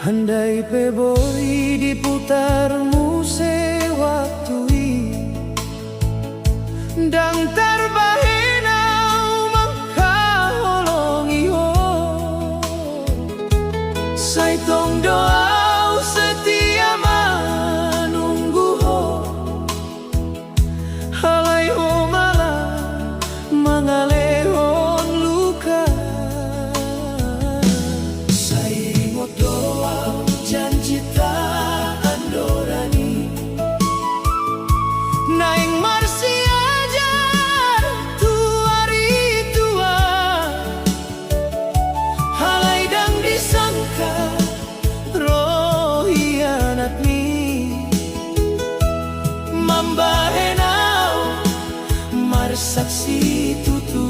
Andai peboi diputar muse waktui dang terbahenau makaholongi ho saitong doa setia menunggu ho halai ho malah mangalehon luka saingo doa janji tak andorani naing marsi ajar tuari tua halai dang disangka roh hianat mi mambahenau marsaksi tutu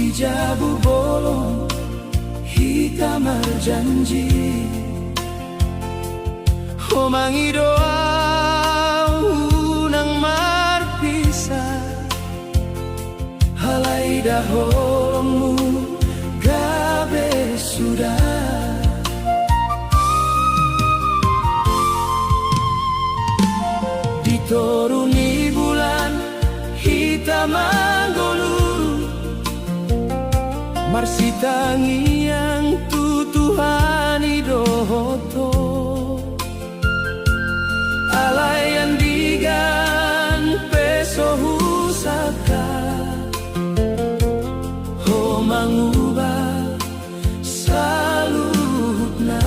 di jabu bolong hitam berjanji. Omangi doa unang marpisah, halai dahommu gabe sudah. Dituruni bulan hitam anggolu, marsitangi yang tutuhani dohoto, alayan digan peso husaka, ho mangubah salutna.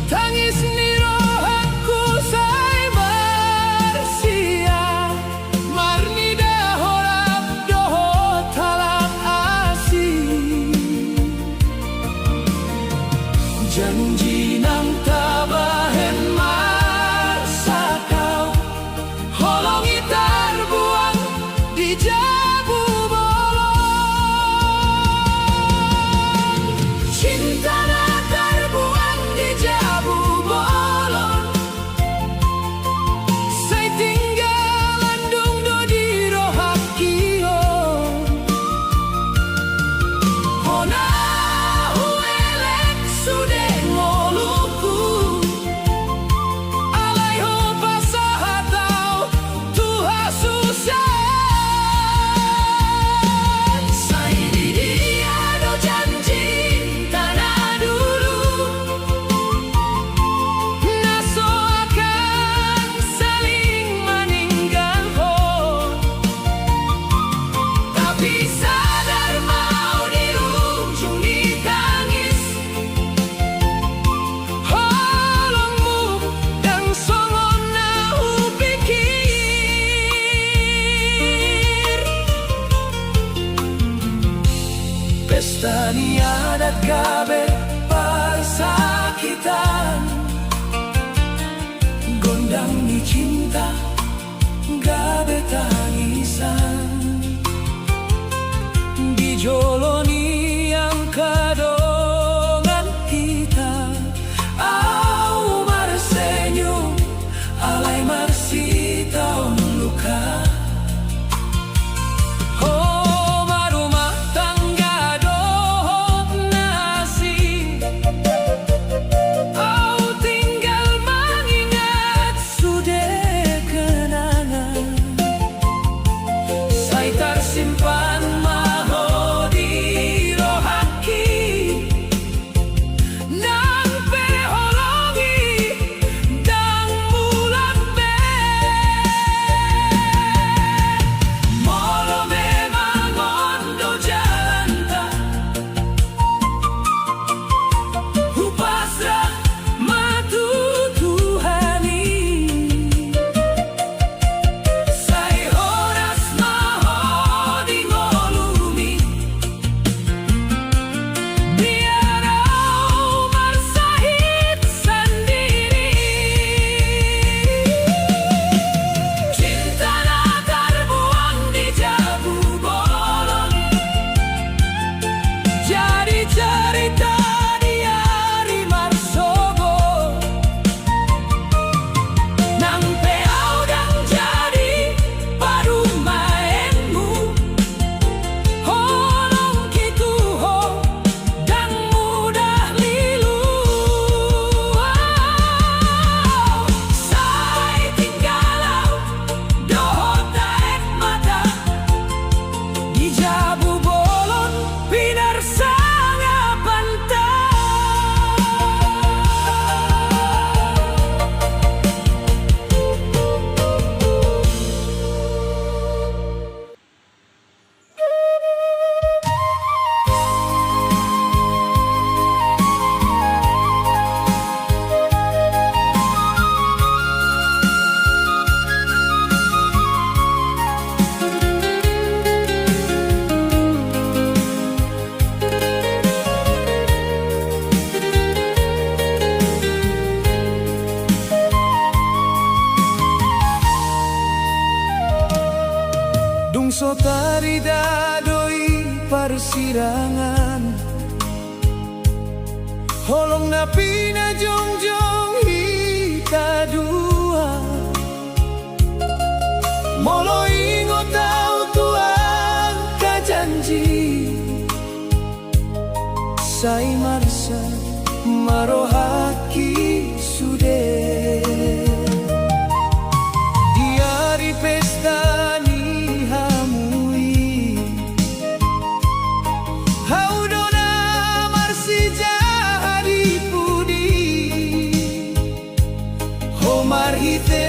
Tangis ni rohaku say marsia, marni dahorap dohot halak asih. Janji nang tabahen masa kau, holongi terbuang di jabu bolong. Cinta na terbuang di jabu bolong, say tinggalan dungdo di rohak kio. Hona huelek sude ngoluku, alay ho pasahatau tuha susah. Say di dia do janji tanah dulu, naso akan saling meninggal ho. Tapi sadar mau di ujung ditangis, holongmu dan songon nahu pikir. Pesta ni adat kabe pasakitan, gondang ni cinta gabe tangisan. Dijoloni yang kadongan kita, au marsenyum alay marsitaon luka. Oh, marumah tangga dohot nasi, Ingso tari dadoi persirangan, holong napi na jongjong hita dua, molo ingo tau tuang kajanji, sai marsa marohaki sude. Di hari pesta ni hamui, haudona marsi jadi pudi, homar hite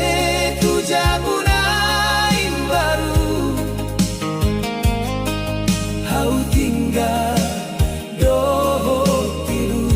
tu jabunain baru, hau tinggal doho tilu.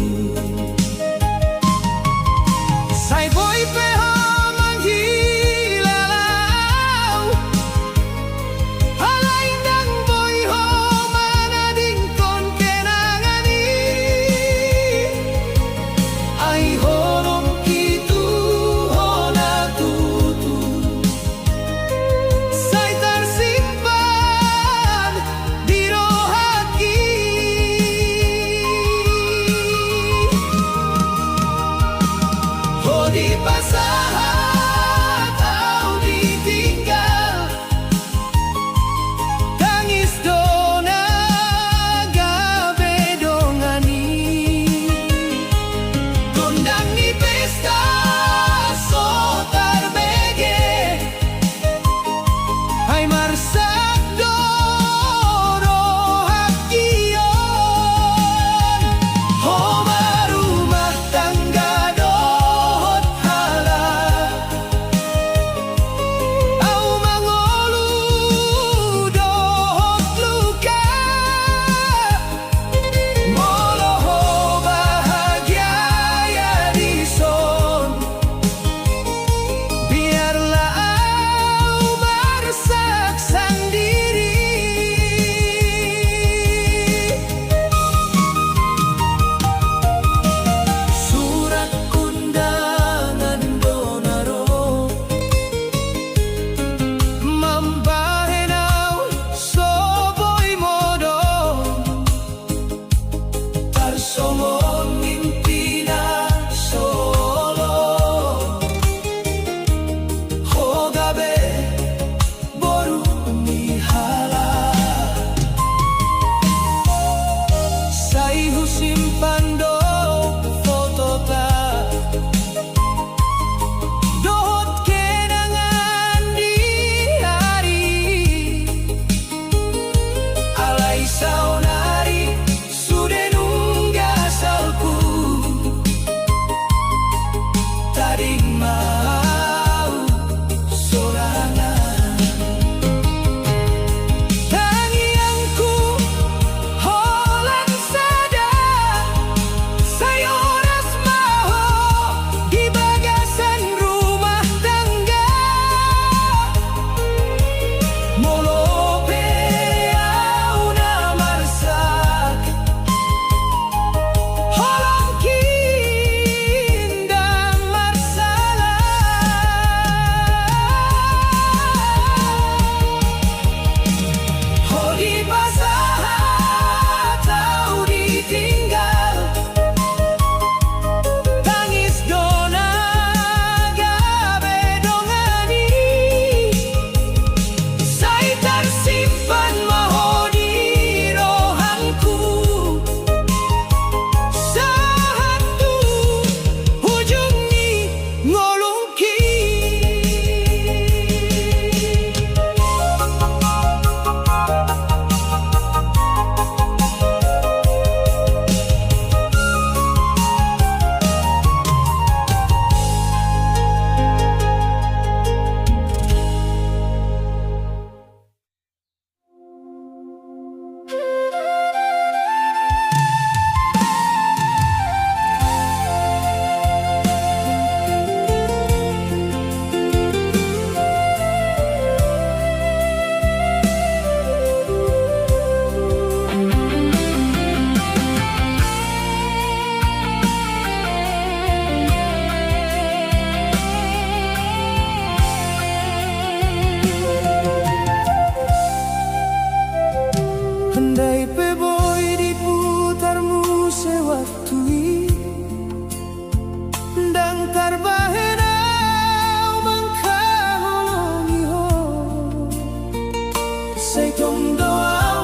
Say tong doaw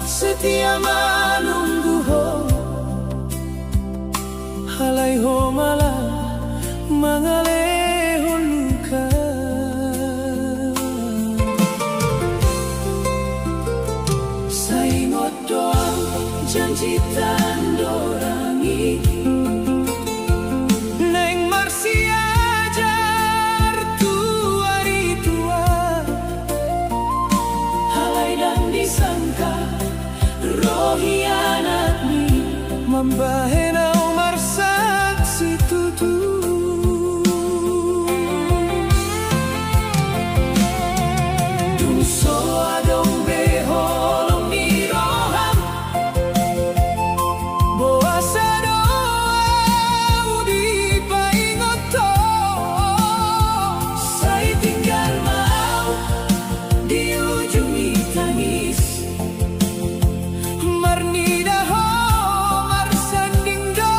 setia menunggu ho. Halay ho malah mangalehon luka. Sa ingot doang janji tandorangi. Neng Marsi ajar tua hari tua. Halay dan disangka roh hianat ni membahenau marsak si tutu. Dungso adong beholong ni roham boasa doa di paingot to. Say tinggal mau di ujung tangis. Marnida ho marsanding do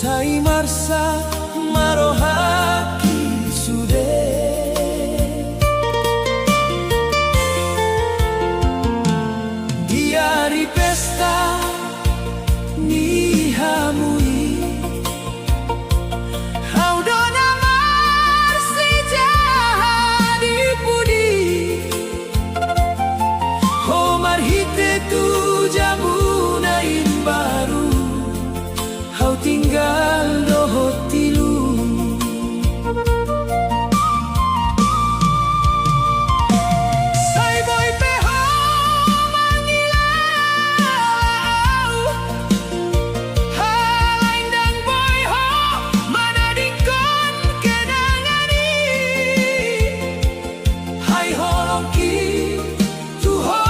Sai marsa marohaki sude. Di hari pesta ni hamui hau dona marsi jadi pudi ho marhite tu jamunain baru hau tinggal dohot tilu. Sai boy peho mangilau halain dan boy ho mana dikon kenangani hai holoki tu ho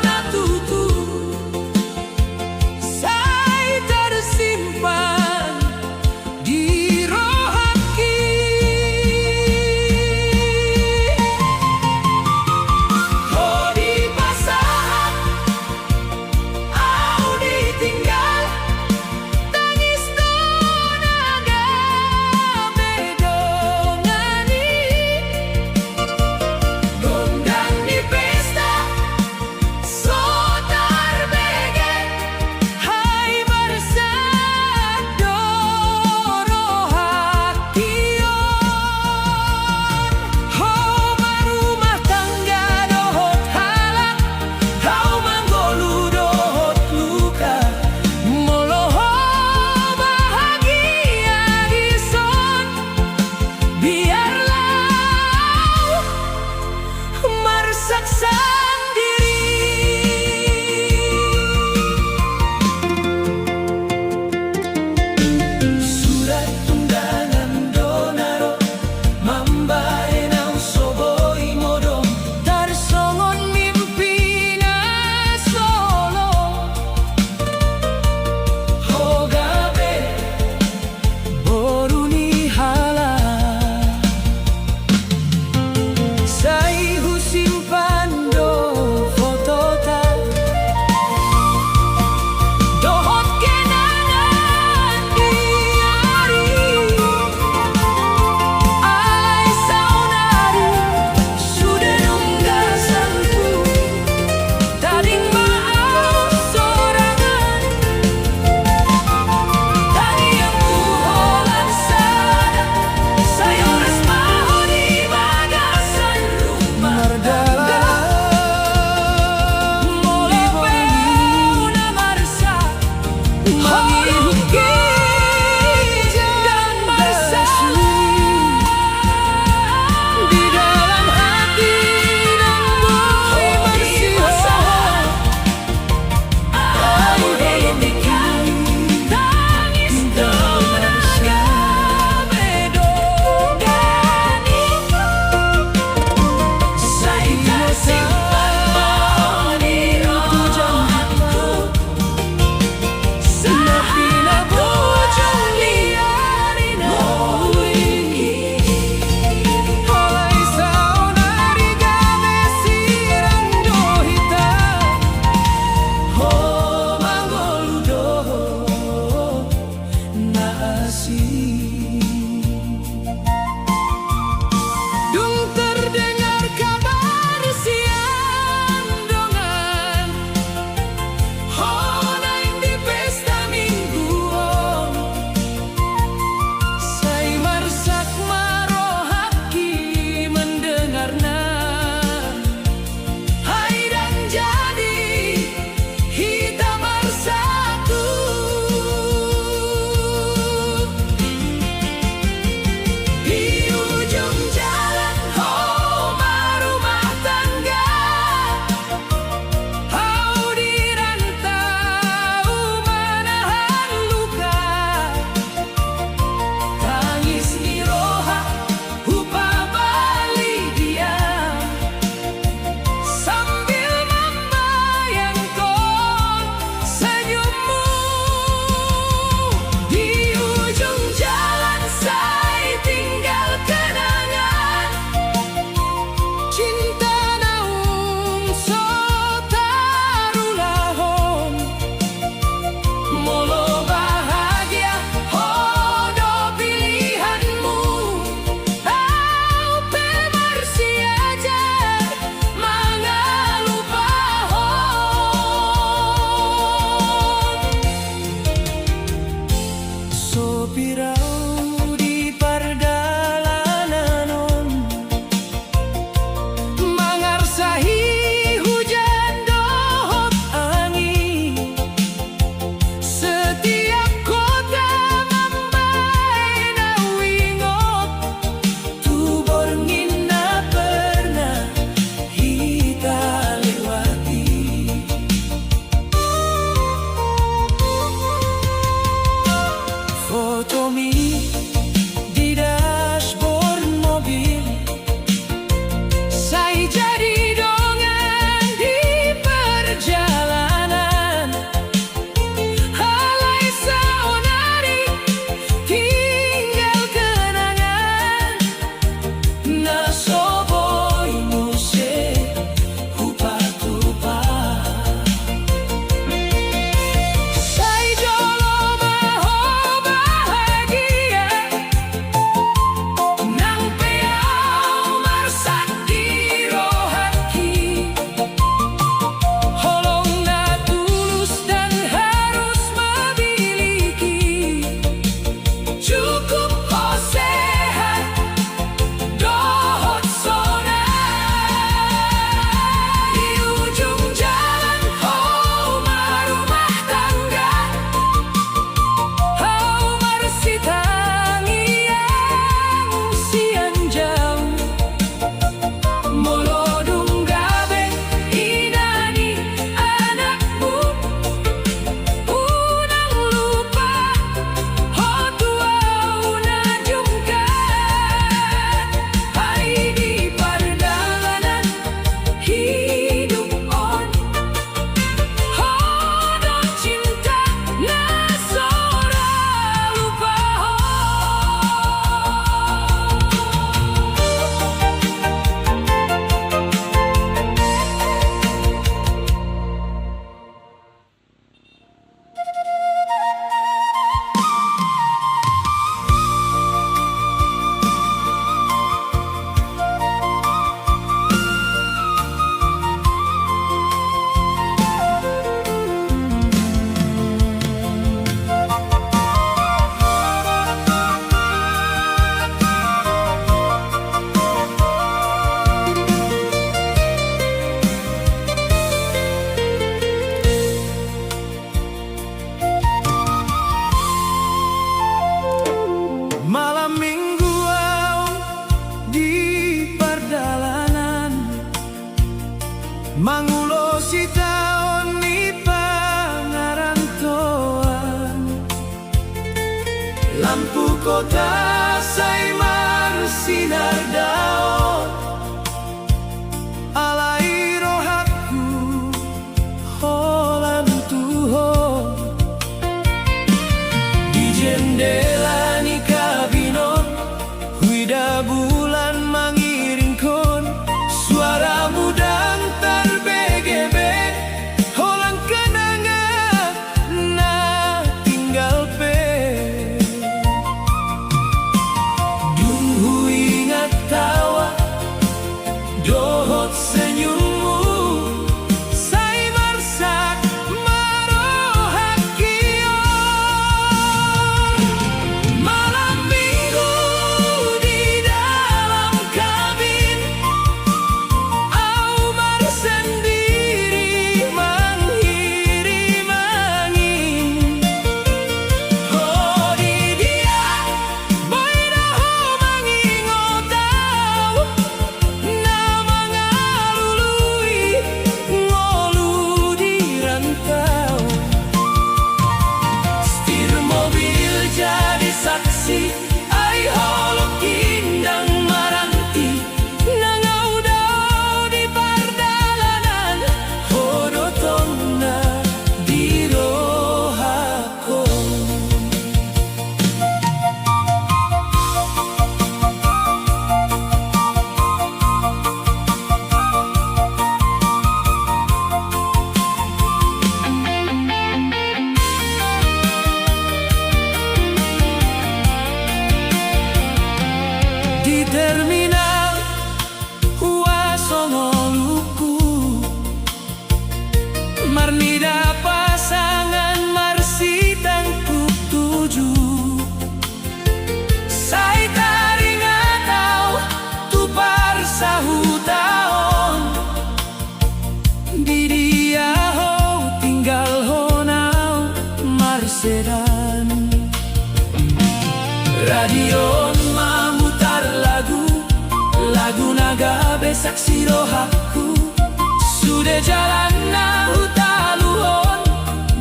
na tutu sai tersimpan Sopirau di pardalanan mangarsahi hujan dohop angin. Setiap kota mambai na wingot, tu borngin na pernah kita lewati. Foto mi di dashboard mobil, saya jadi dongan di perjalanan. Halai saonari tinggal kenangan, na soboi muse hupa-hupa. Saya jolo maho bahagia, nang peau marsak di rohaki. Holong na tulus dan harus memiliki, cukup oh sehat dohot sona. Di ujung jalan rumah tangga, si tangi yang siang jauh. Molodung gabe inani anakmu, unang lupa hotua unajungkan. Hai di pardalanan hidup on, hodok cinta na sora lupa ho. Malam minggu di pardalanan, mangulo si taon ni pangarantoan. Lampu kota say marsinar daon, alai rohaku holan tuho. Di jendela ni kabinot, huida bulan mangiringkon, suara mudang terbege-be, holang kenangan na tinggal pe. Dung ingat tawa dohot senyummu, say marsak marohakion. Radio memutar lagu naga besak sirohaku. Sudah jalan na hutaluhon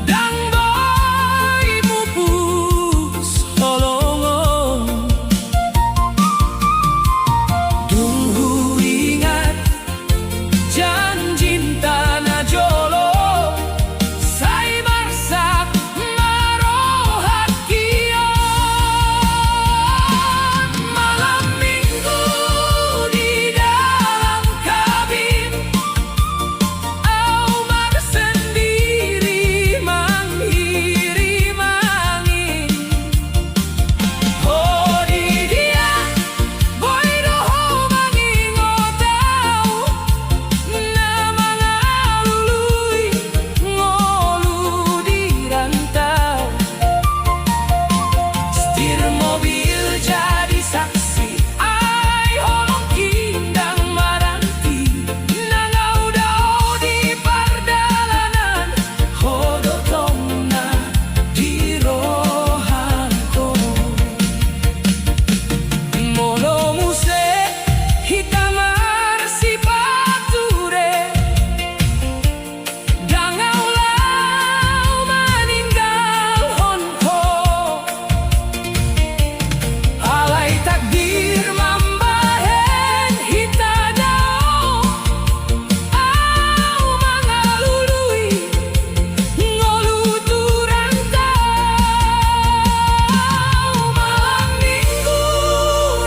dang boy mupus holongon. Tunggu ingat janji tanah jolo sai barsak marohat kion. Malam minggu di dalam kabin au mag sendiri menghirim angin. Oh di dia boy doho mangingotau na mangalului ngolu di rantau. Setir mobil jadi saksi ai holong kindang maranti nangau dao di pardalanan hodotongna di rohanto. Mono muse hitamar si pature dangau lau meninggal honko. Alai takdir mambahen hita dao au mangalului ngolu turantau. Malam minggu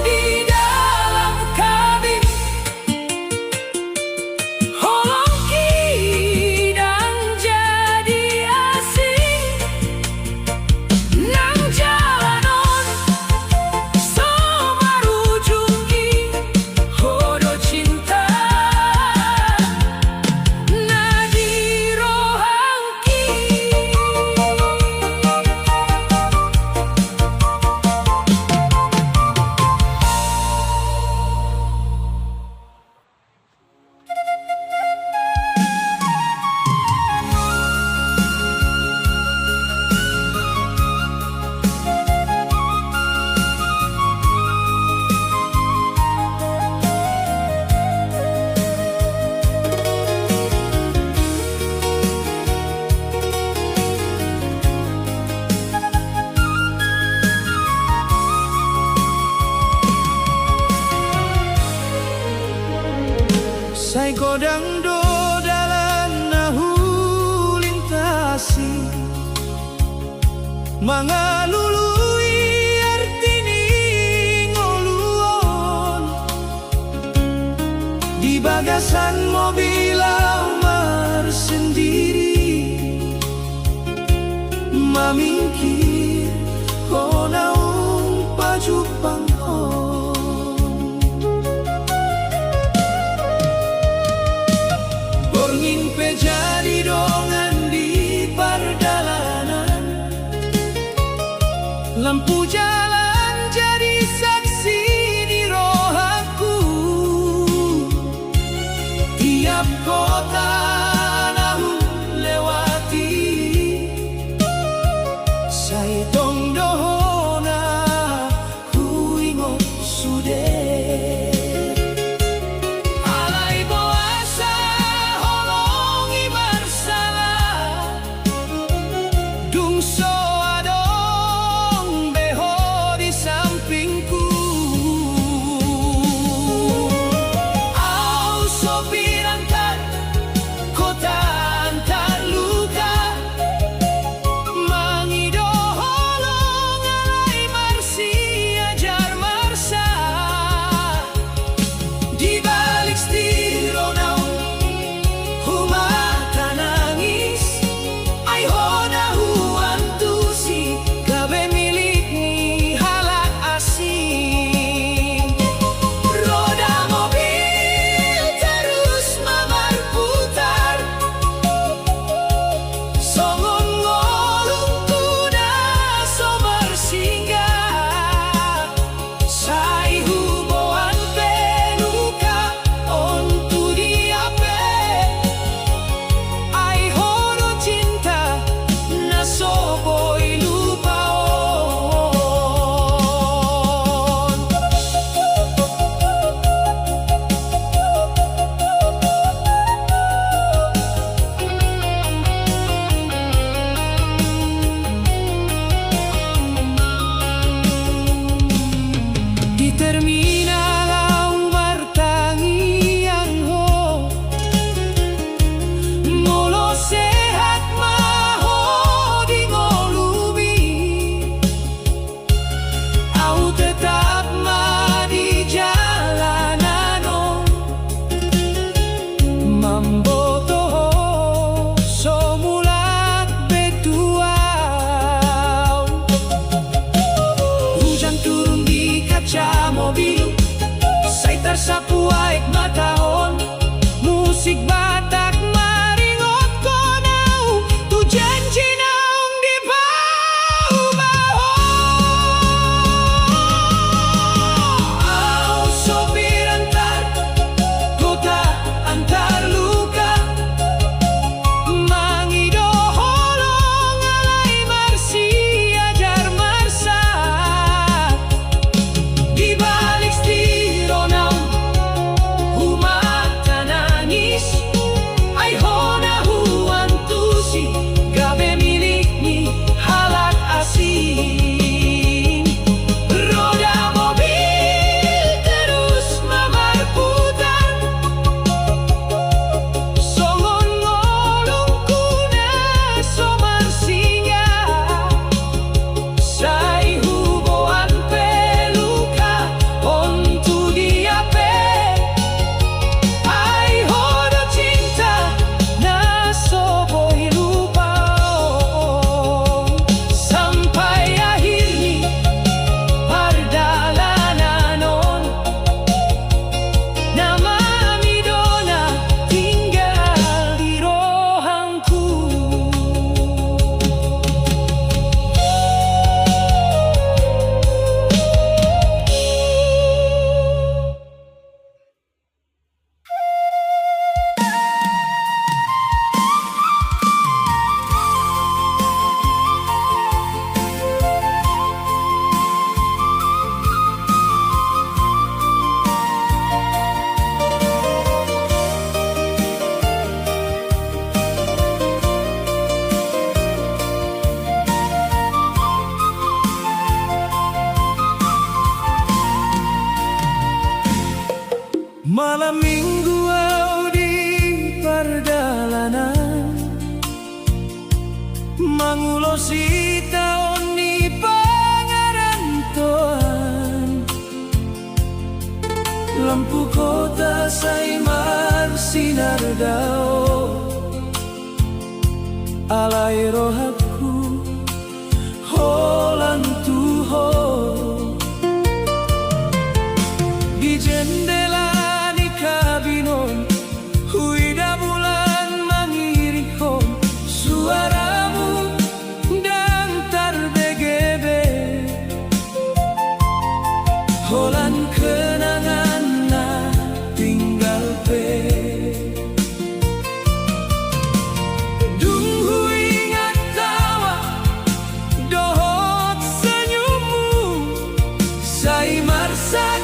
di dalam kabin holong kidang jadi asing nang jalanon somarujungi hodo cinta na dirohangki. Sai godang do dalan nahu lintasi mangalului artini ngoluon. Di bagasan mobil Aumar sendiri mamingkir konaung pajupang Bongin pe jadi dongan di pardalanan. Lampu jalan jadi saksi di rohaku. Tiap kota nahu lewati sai tong dohona ku ingot sude. Alai boasa holongi bersalah dung so adong beho di sampingku. tetap di jalanan mamboto somulak betuau. Hujan turun di kaca mobil, saya tersapu aik matahon. Musik Batak maringot konau, tu janji naung di bau-bau. Au sopir antar kota, antar luka, mangido holong alai marsi ajar marsat. Di balik stiro naung umat tanangis, ay hona huan tusi gabe milikni halak asing. Roda mobil terus memarputar, songon ngolong kuna somar singa. Say huboan peluka ontu diape, ay hodo cinta na soboy lupa. Sampai akhirnya pardalanan nama midona tinggal di rohangku. Malam minggu au di pardalanan, mangulosi taon di pangarantoan. Lampu kota saimar sinar dao, alai rohakku holan tuho. Di jendela di kabinon, huida bulan mengiring hom, suaramu dan tarbegebe. Holan kenangan na tinggal pe. Dunghu ingat tawa, dohot senyummu, say marsak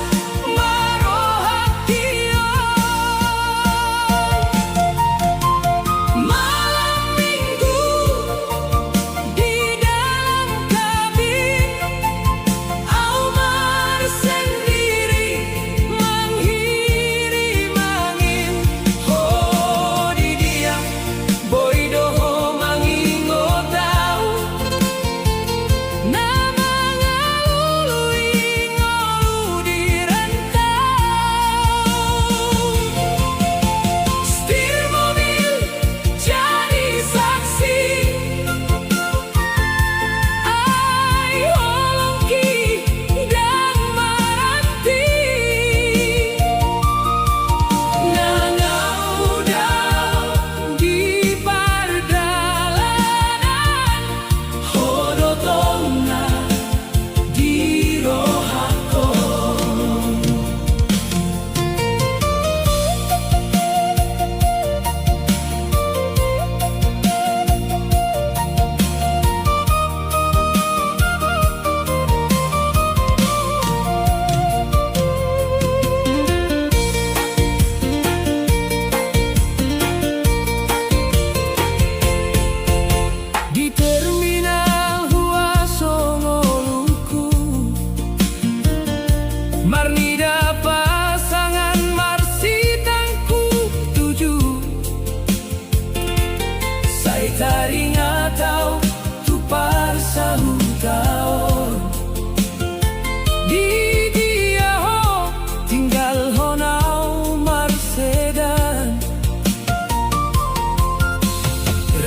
di dia ho tinggal honau marsedan.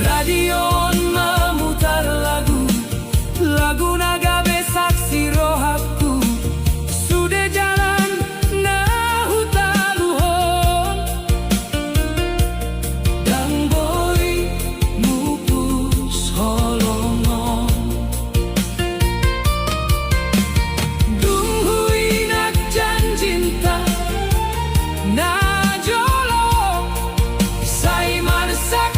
Radio memutar lagu nagabe saksi rohaku sudah jalan nah hutaluhon dan boy mupus holongon dunghui nak janjinta na jolo sai marsak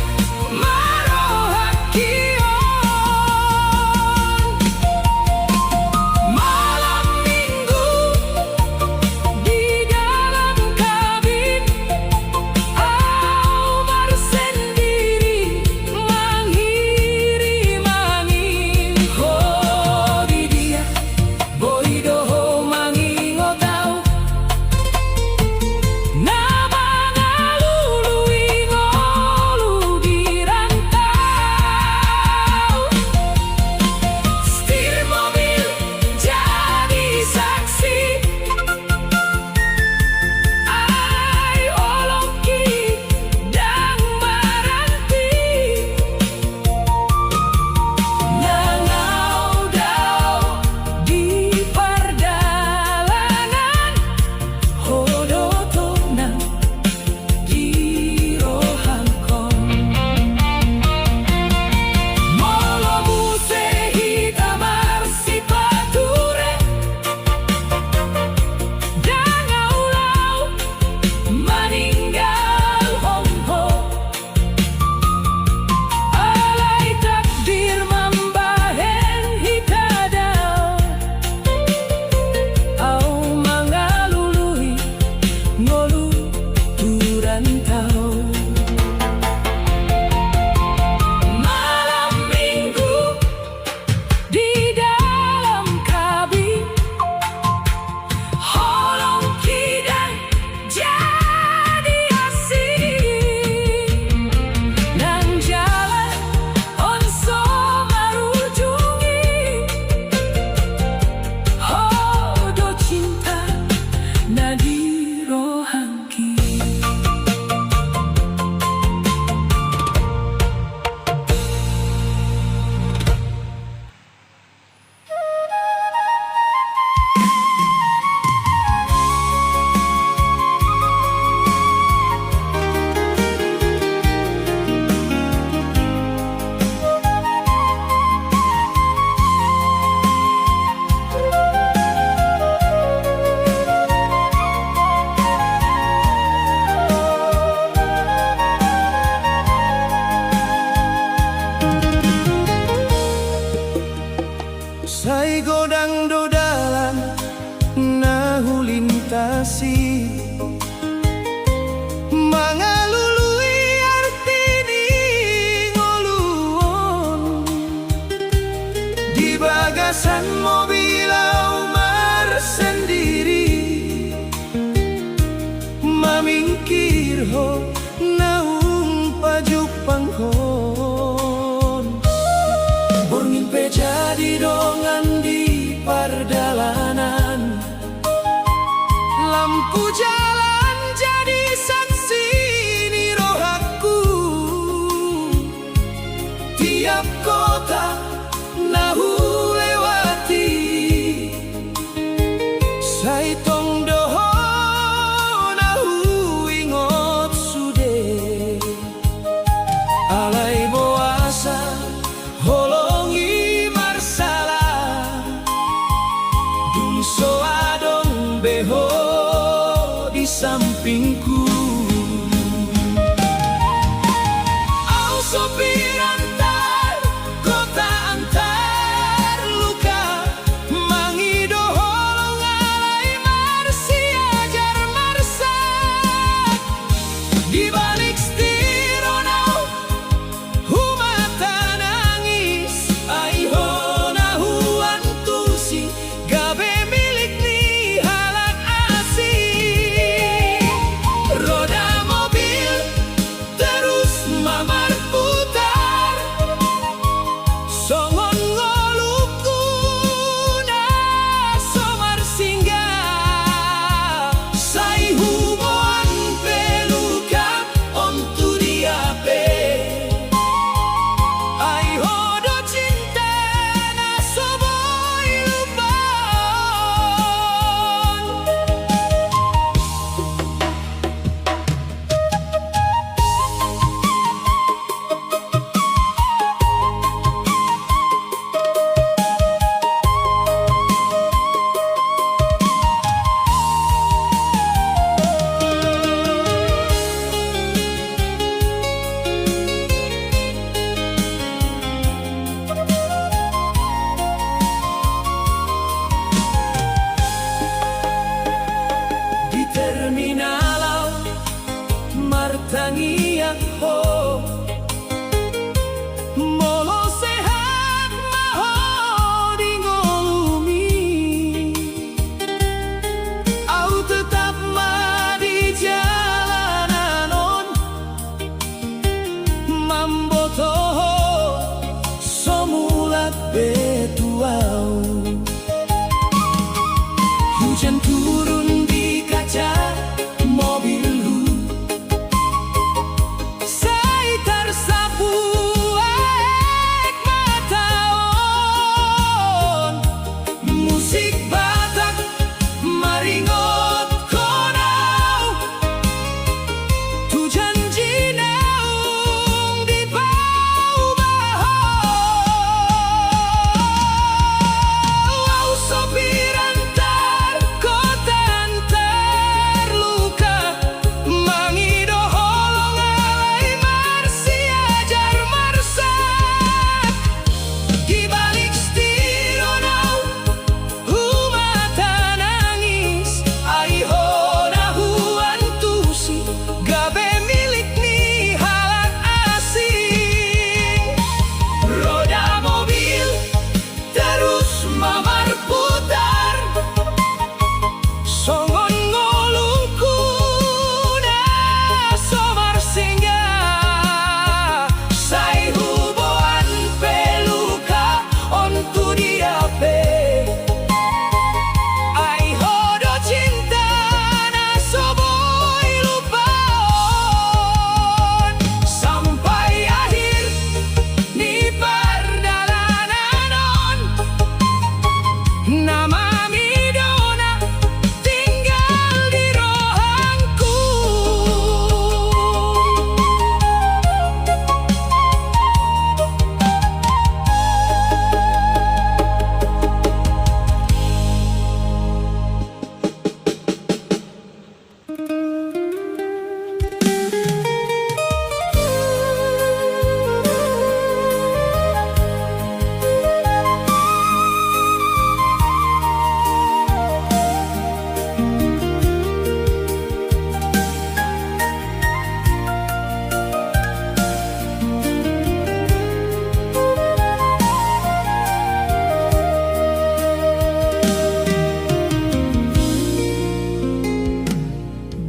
sai godang dodalan nahu lintasi mangalului artini ngoluon di bagasan mobil Umar sendiri mamingkir ho naung pajuk panghon bermimpi jadi dongan di pardalanan lampu jalan jadi saksi ni rohaku tiap kota nahu lewati sai tong doho nahu ingot sude alai boasa holongi marsala dung so adong beho di sampingku au sopir antar kota antar luka mangido holong alai marsi ajar marsak di balik stironau humata nangis aiho nahu antusi gabe milik ni halak asih hujan turun di kaca mobilmu. Saya tersapu air mataon, musik Batak maringot konau. Tu janji naung di bau bahau. Au sopir antar kota antar luka, mangido holong alai marsi ajar marsat. Di balik stironau humata nangis, aihona huantusi gabe milik ni halak asing. Roda mobil terus mamar putar, songon ngolungku na somar singgah. Sai huboan peluka ontu diape, ai hodo cinta na soboi lupaon. Sampai akhir ni perdalanan, nama Midona tinggal di rohangku.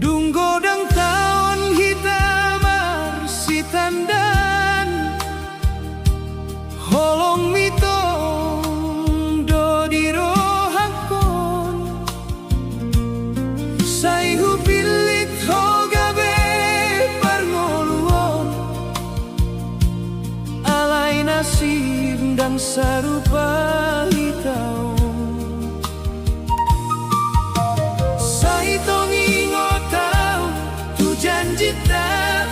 Dunggodang taon hitamar si tandan, holong mitong do di rohakon. Sai hupilit hogabe parngoluon, alai nasib dan sarupa hitau. Sai tong ingotau tu janji tak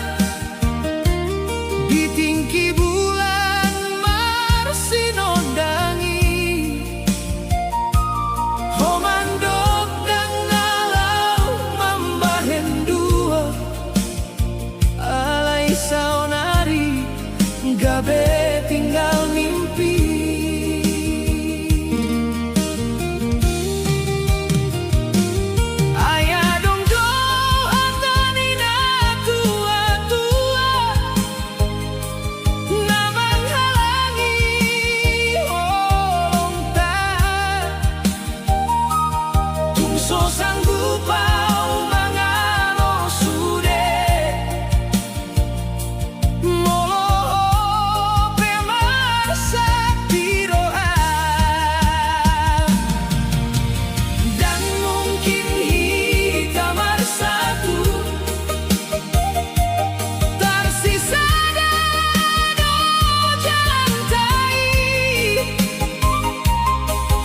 ditingki bulan marsinondangi. Homandok dan ngalau mambahen dua, alai saonari gabe tinggal mimpi. Ayah dong doa tanina tua-tua, namang halangi holong tak. Tungso sanggup au mangalo sude, moloho pemarsak di rohang. Dan mungkin hitamar satu tersisa dado jalan tai,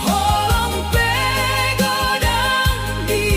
holong pegodang di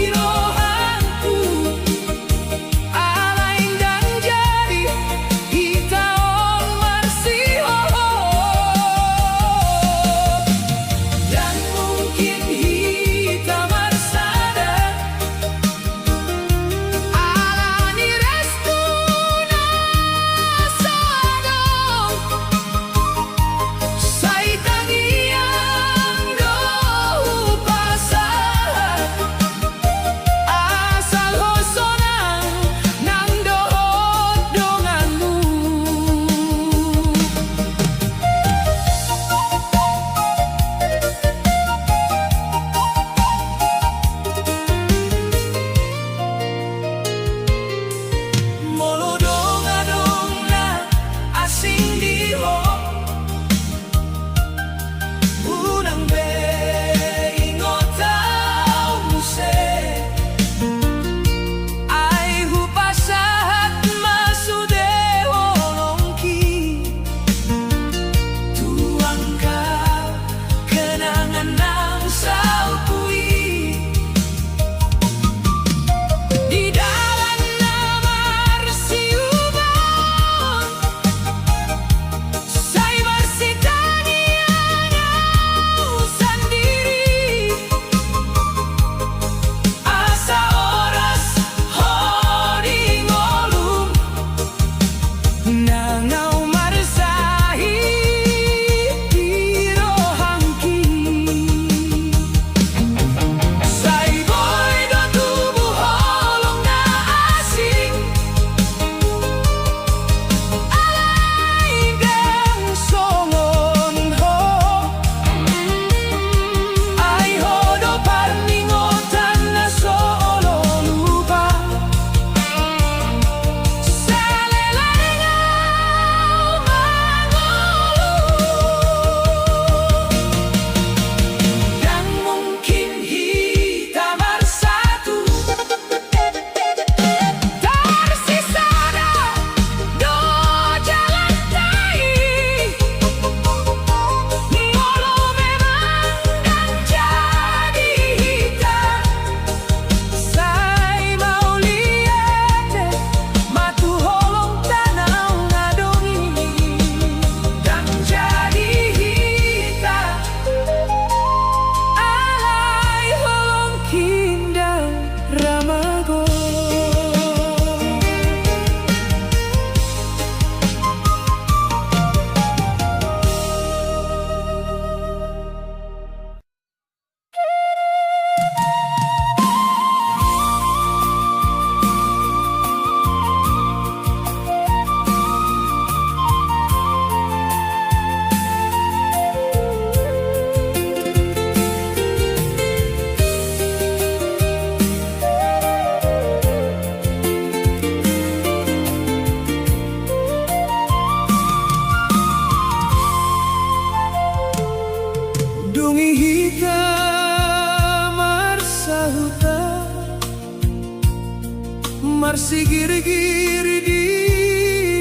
marsigir-gir di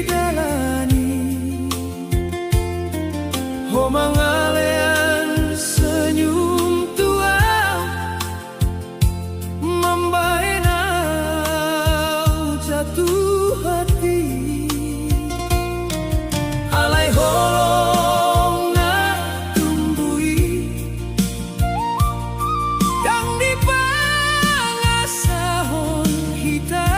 dalani. Oh mangalean senyum tua membaena jatuh hati. Alai holong na tumbui yang dipangasahon hita.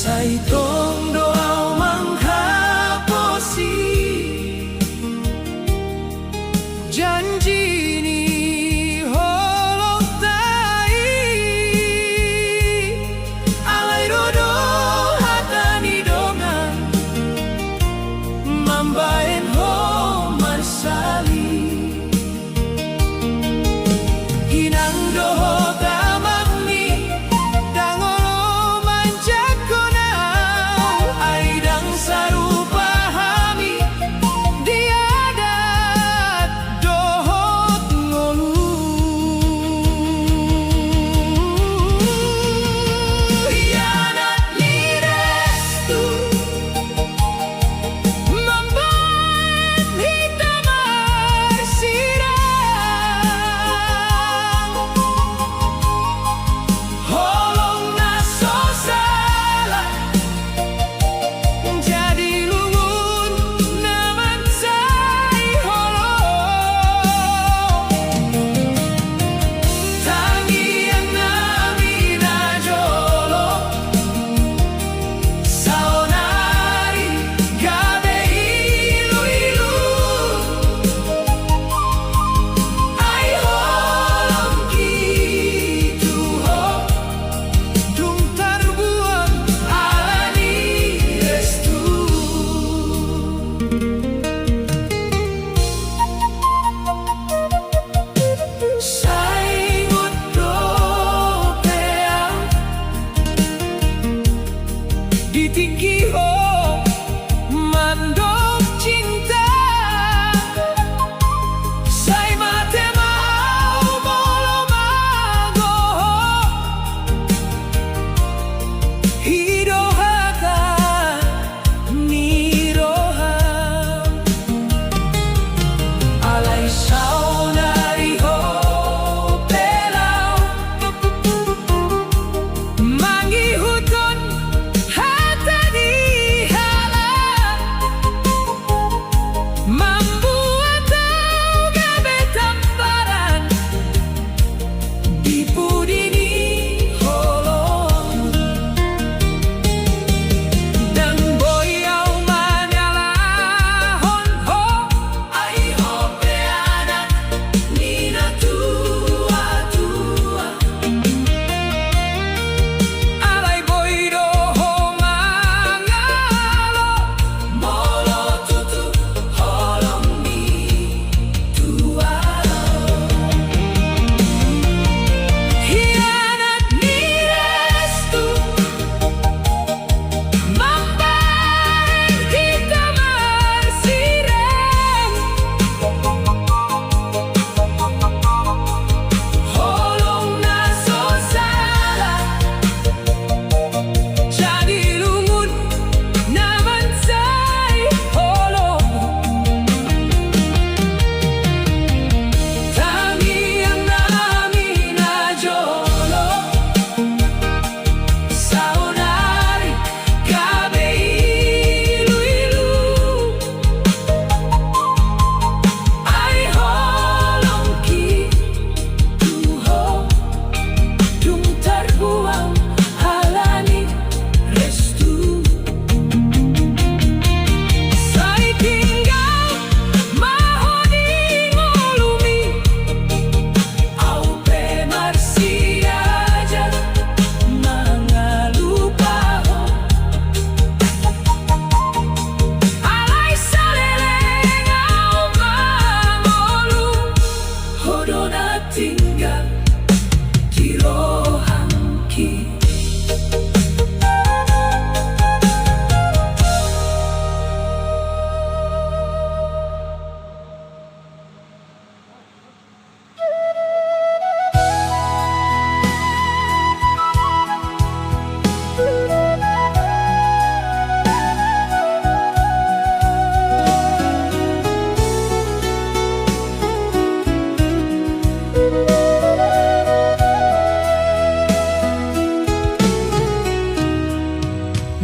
Saitong doa menghapusi janji ni holong tai alai dodo hatani dongan mambaen ho marsali hinang doho tamagni dangolo manjakonau aidang sarupa hami diadat dohot ngolu hianat ni restu membuat hitam bersirang holong naso salah jadi lungun naman say holong tangian nami na jolo saonari gabe ilu-ilu ay holong kitu ho dung tarbuang alani restu saingot dopeang ditiki ho mandok cinta say mate mau molo mago hidohaka niroha alai saunari ho pelau mangihuton hata di halang membuat tau gabe tamparan di pudini holong dan boyau manyalahon ho ai ho peanan nina tua-tua alai boido ho mangalo molo tutu holong ni tua hianat ni restu mambaen kita marsirang holong naso salah jadi lungun naman say holong tangian nami na jolo saunari gabe ilu-ilu ay holong kitu ho dung tarbuang halani restu say tinggal mahoni ngolumi au pe marsiaja mangalupa ho alai saleleng au mangolu hodona tinggal di rohangki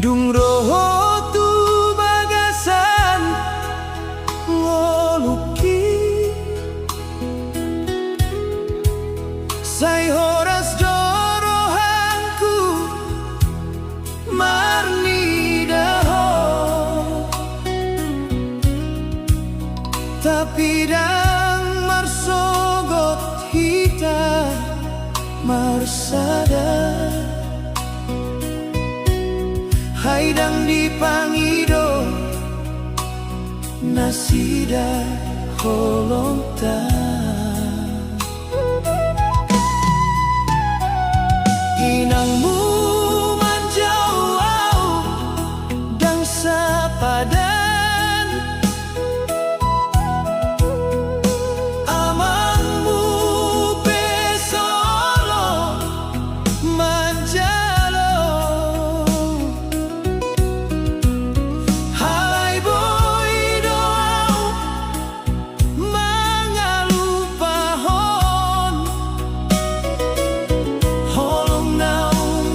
dung roho tu bagasan ngoluki say horas dorohanku marni pidang marsogot hita marsada haidang di pangido nasida holonta inangmu manjauh dan sepadan amangmu pesolo manjalo hai boy doau mangalupahon holong naung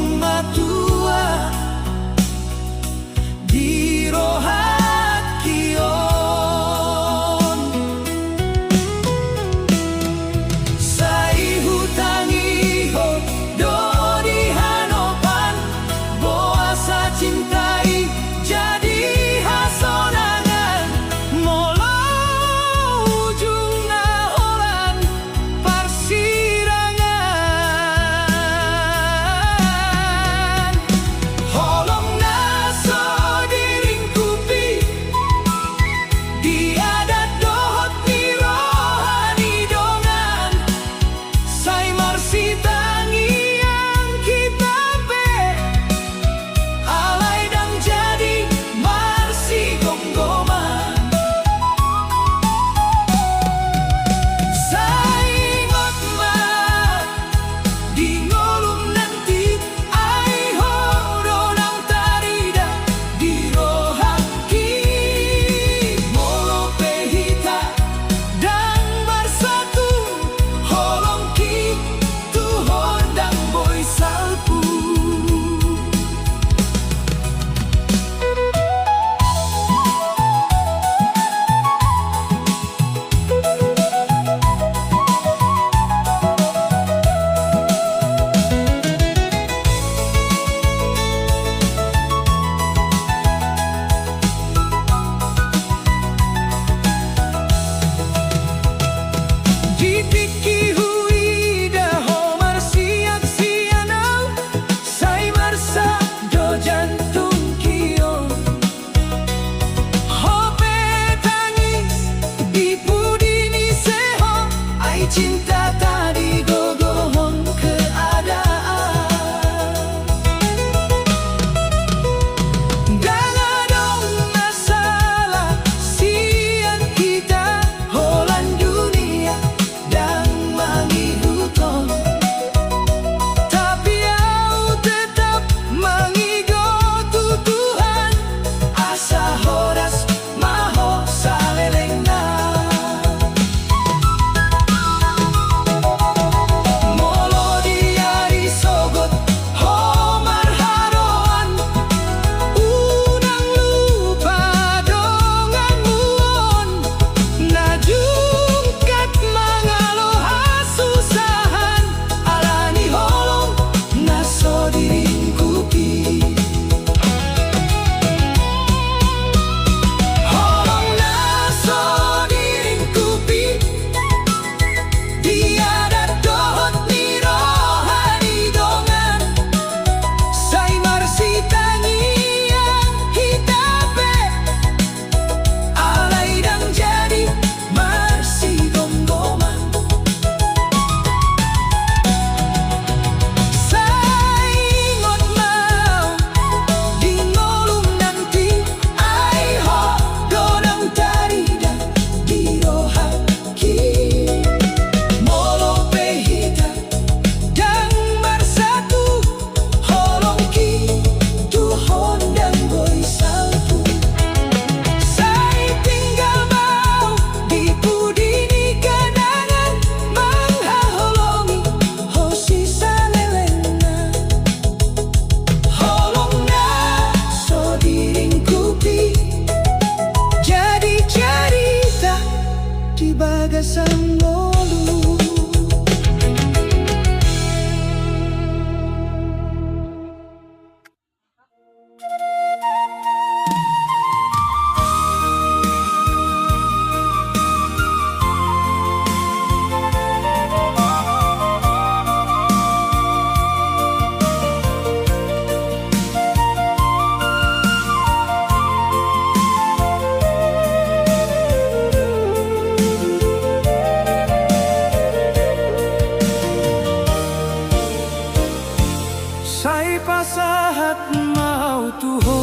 tuho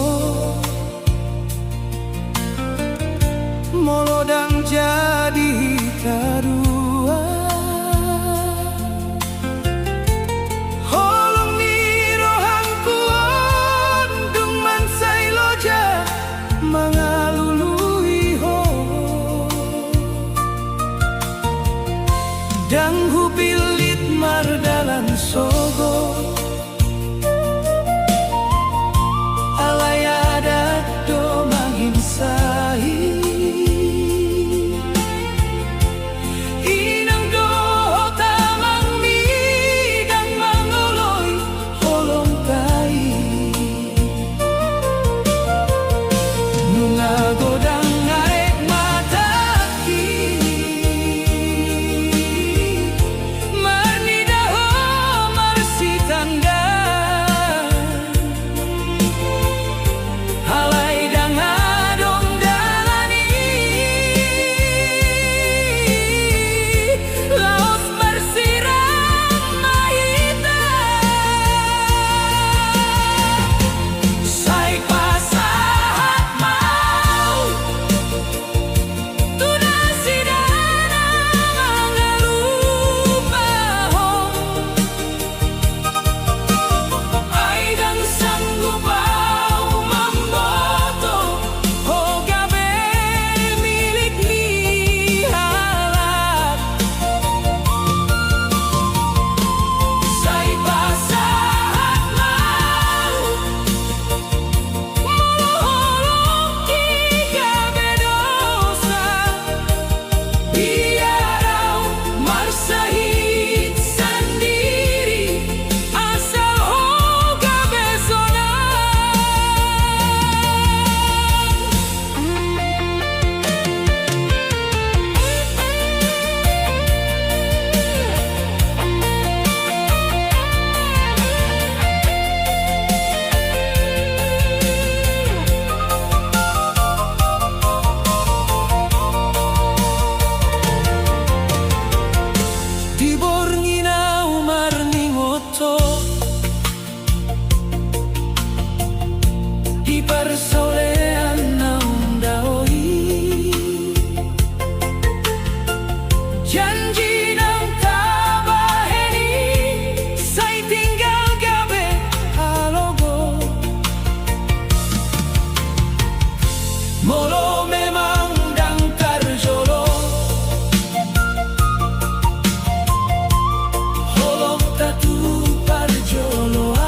molodang jadi kadua holong ni rohang kuon dung mansai loja mangalului ho dang hupilit mardalan sogo alayada do manginsahi inang do tamang mi dang mangoloy holong tai nunga godang ngarek mataki marnida ho marsitanda halai dang adong dalani laos bersiram mahita sai pasahat mau tuna sidana mangalupa hong ay dang sanggup au mamboto ho gabe milik ni halat sai pasahat mau moloholong ki gabe dosa biarau marsahit sendiri asal ho gabe Tibor nginau marningoto di persolehan naung daoi janji nang tabaheni sai tinggal gabe halogo molo memang dang karjolo holong tatu parjoloan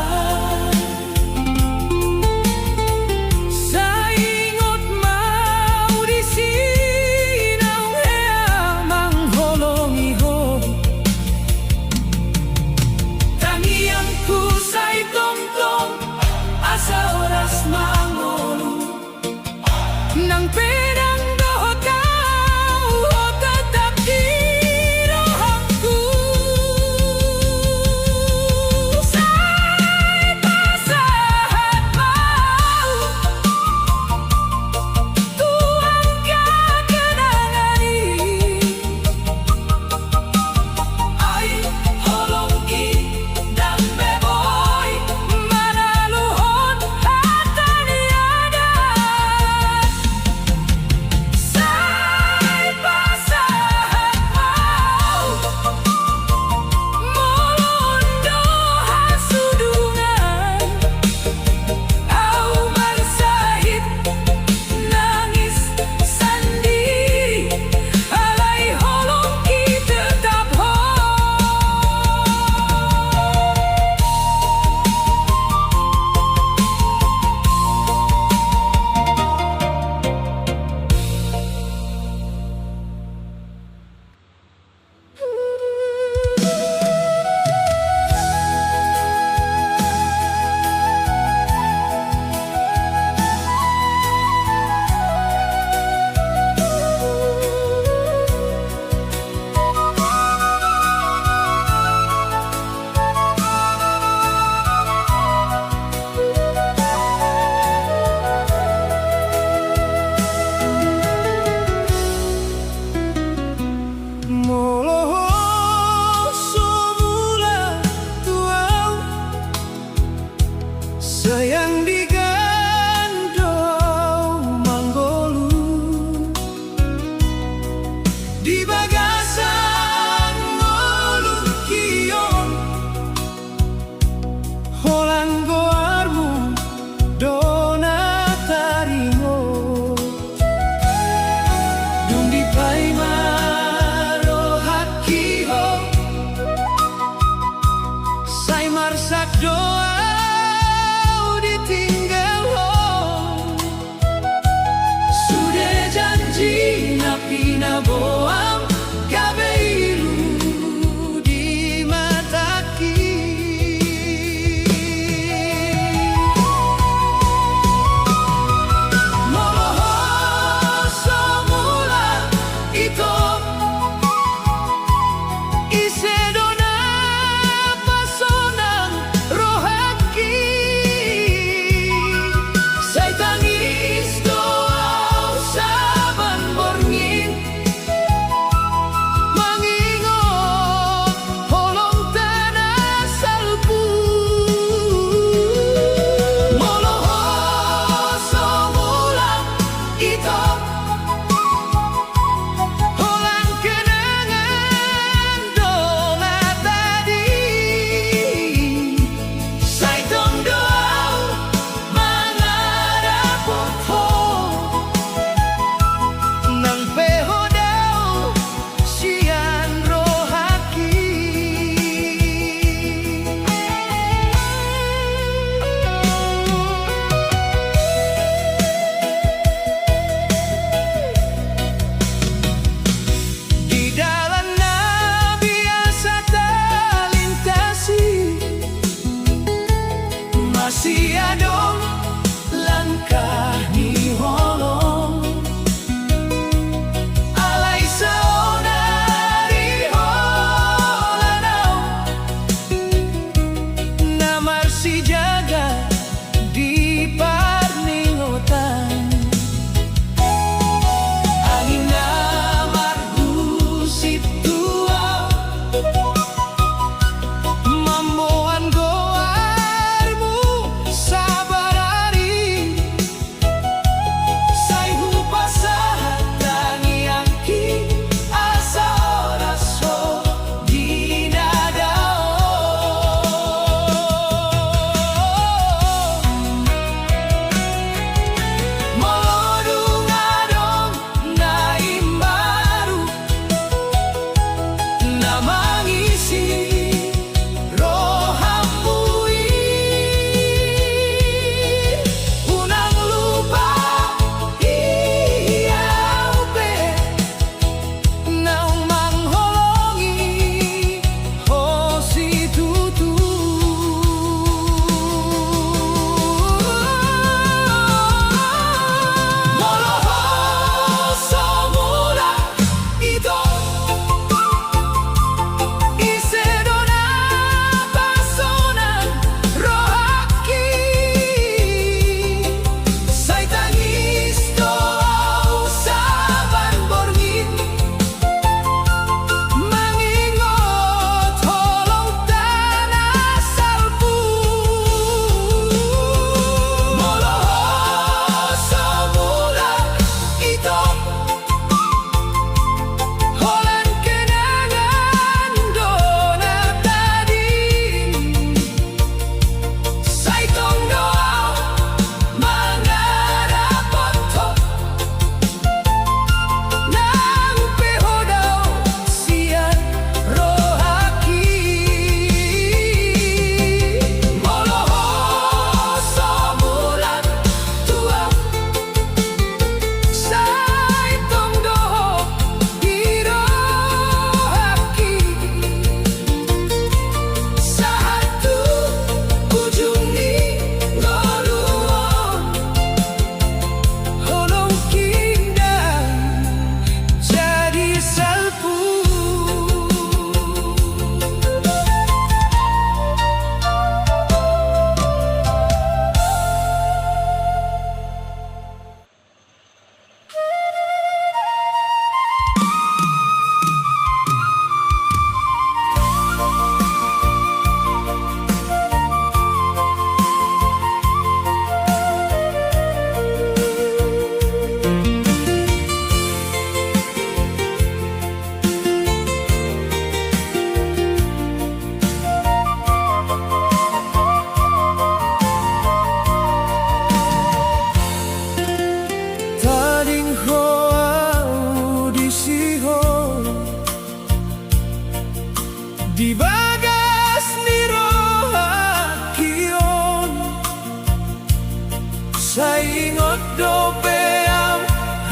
saingot do beam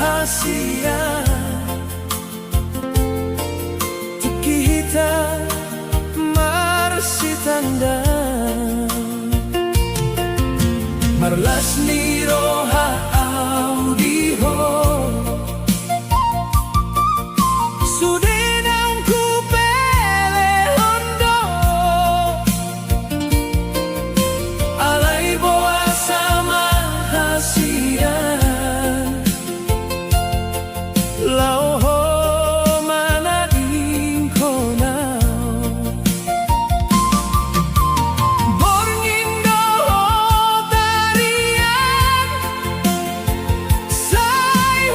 hasia Tukihita marsitanda Marlas ni roha audiho Sudinang ku pele hondo Alay boa sama hasian Lau ho mana ingko nao Borngindo ho tarian Say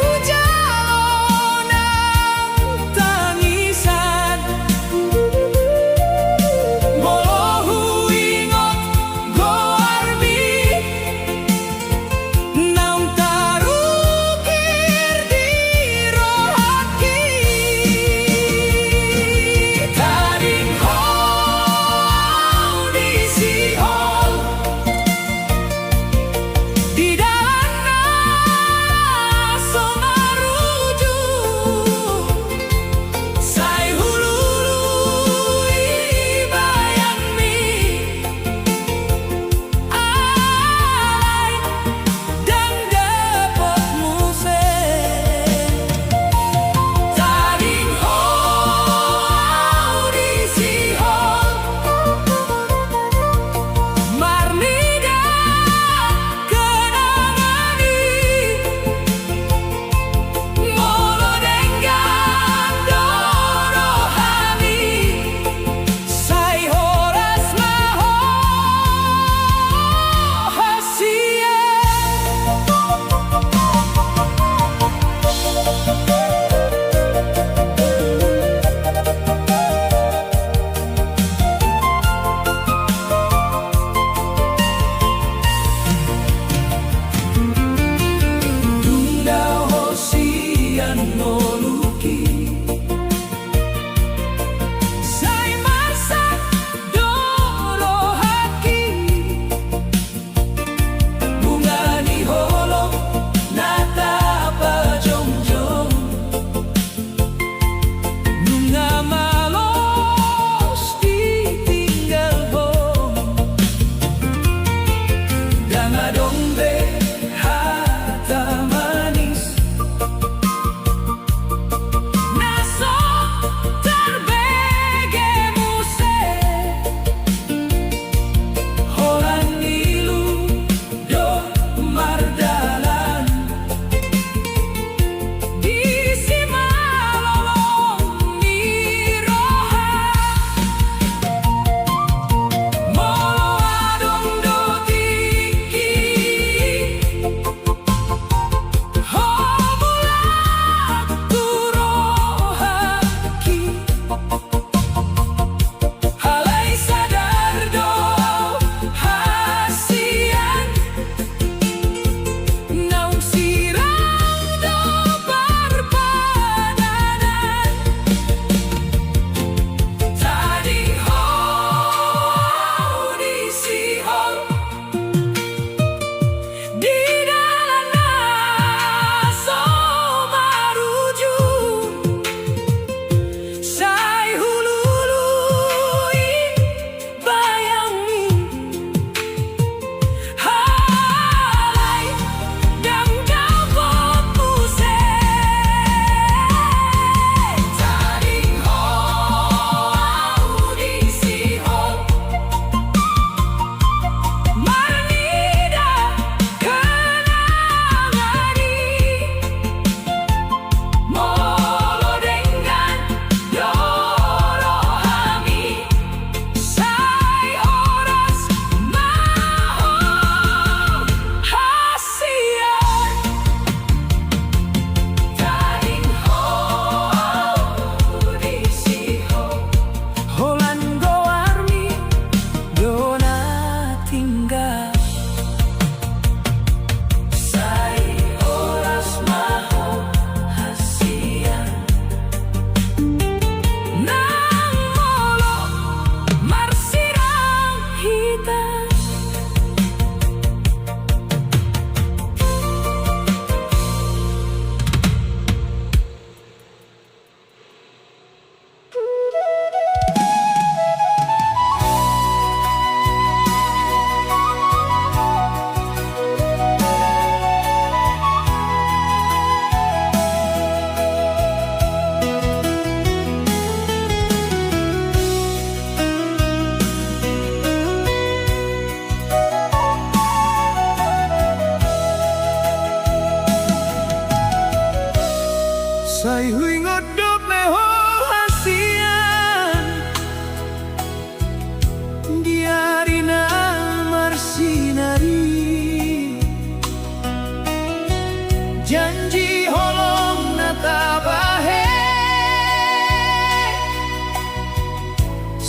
janji holong natabahe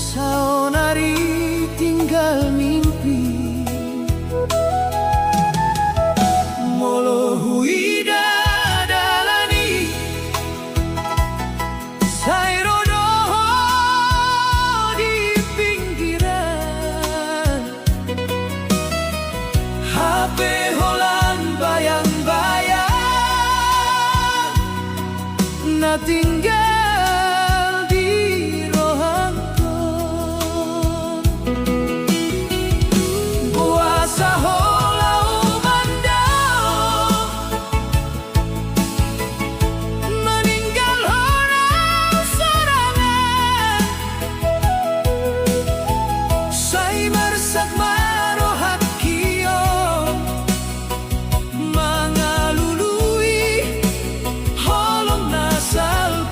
saonari tinggal mimpi molo huida dalani sairodoho di pinggiran HP holan bayang-bayang na tinggal di rohangkon buasa holau mandao meninggal orang sorangan say mersak marohat kio mangalului holong nasal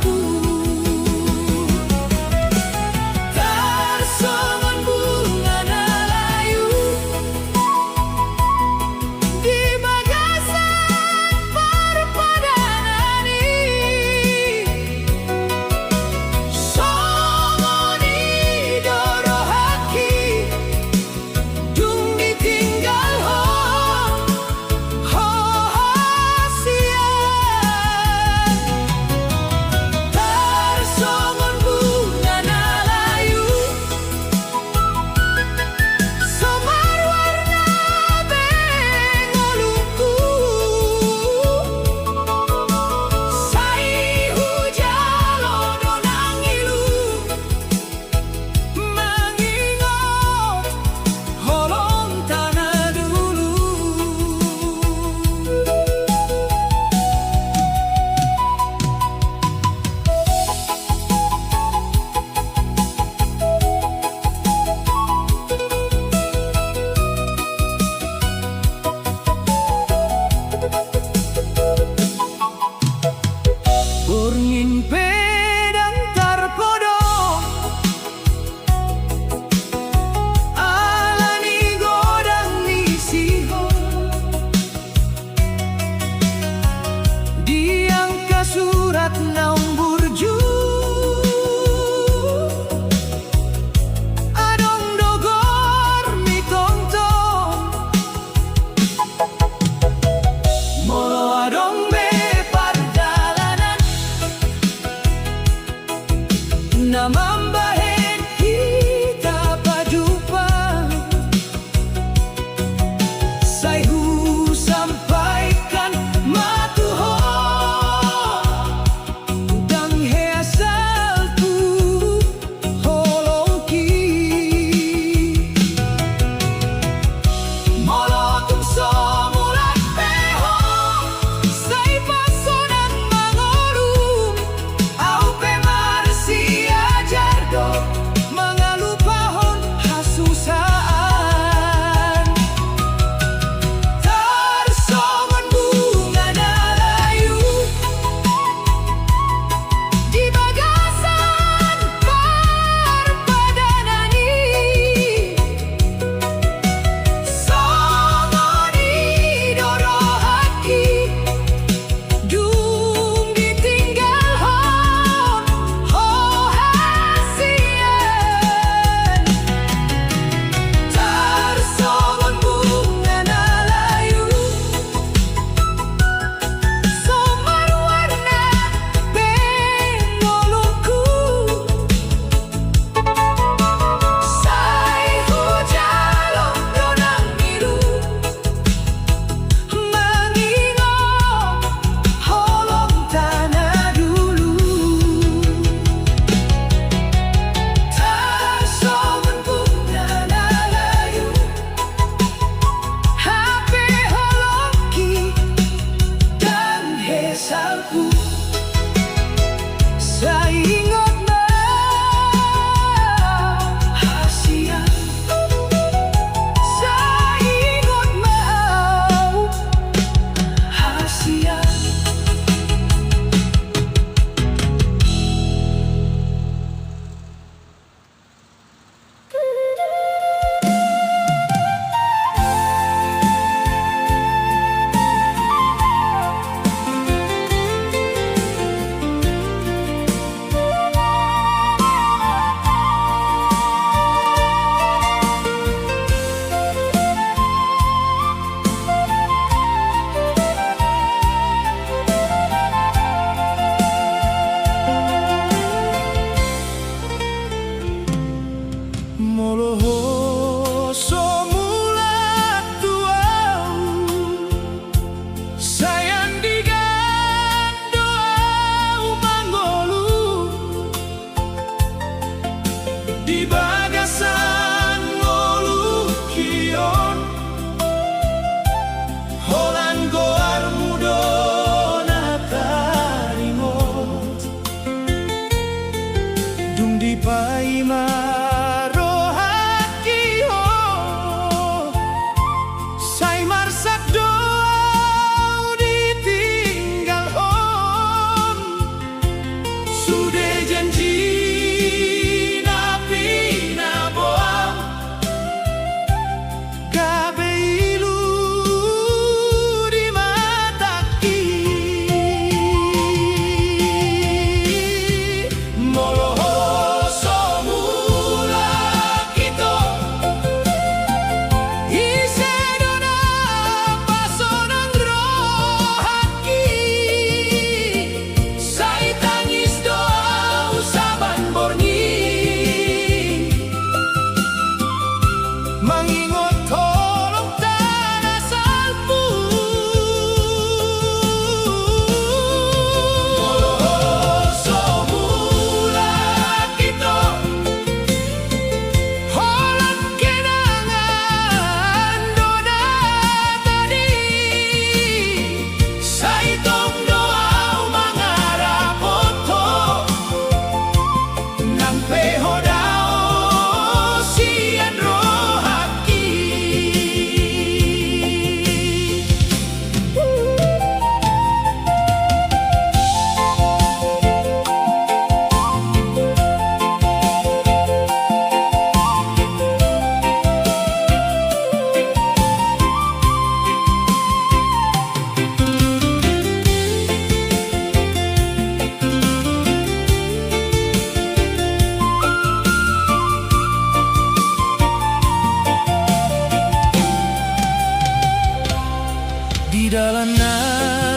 dalam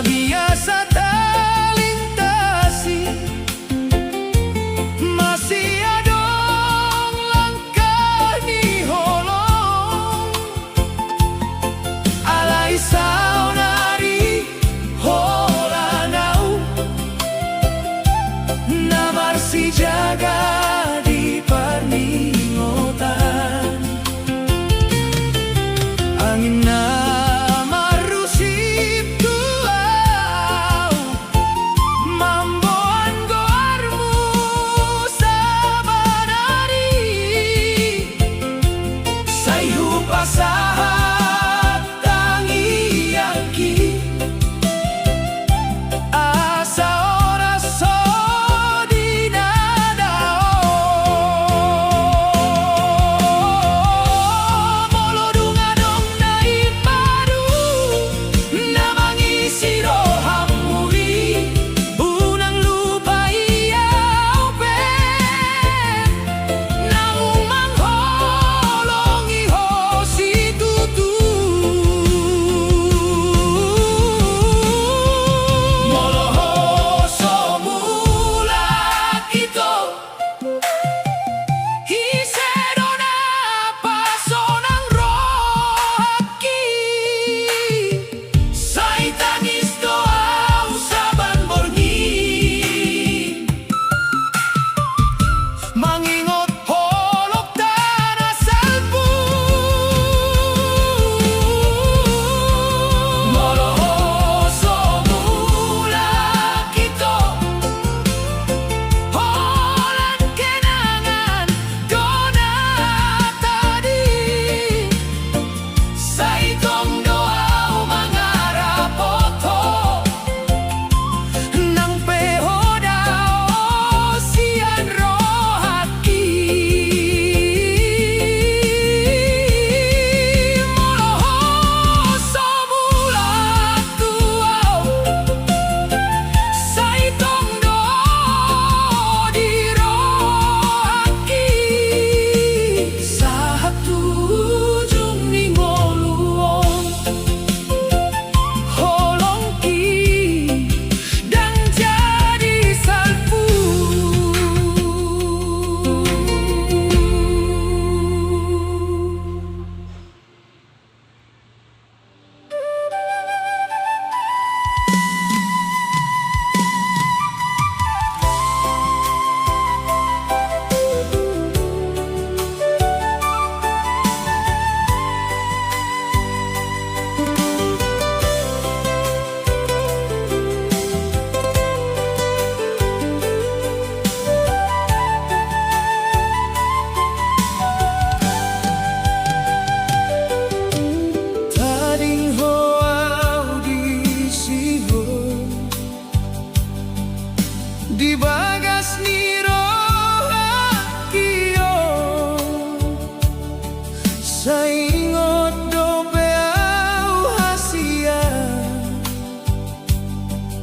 biasa terlintasi, masih ada langkah di holong alai saunari holanau namar si jaga di perningotan angin sahat tangi yaki asa ora so dinadao molo dunga dong nai padu namangi siro hamuri unang lupa iya upe naung mangholongi di bagas niro hakio saingot dope au hasia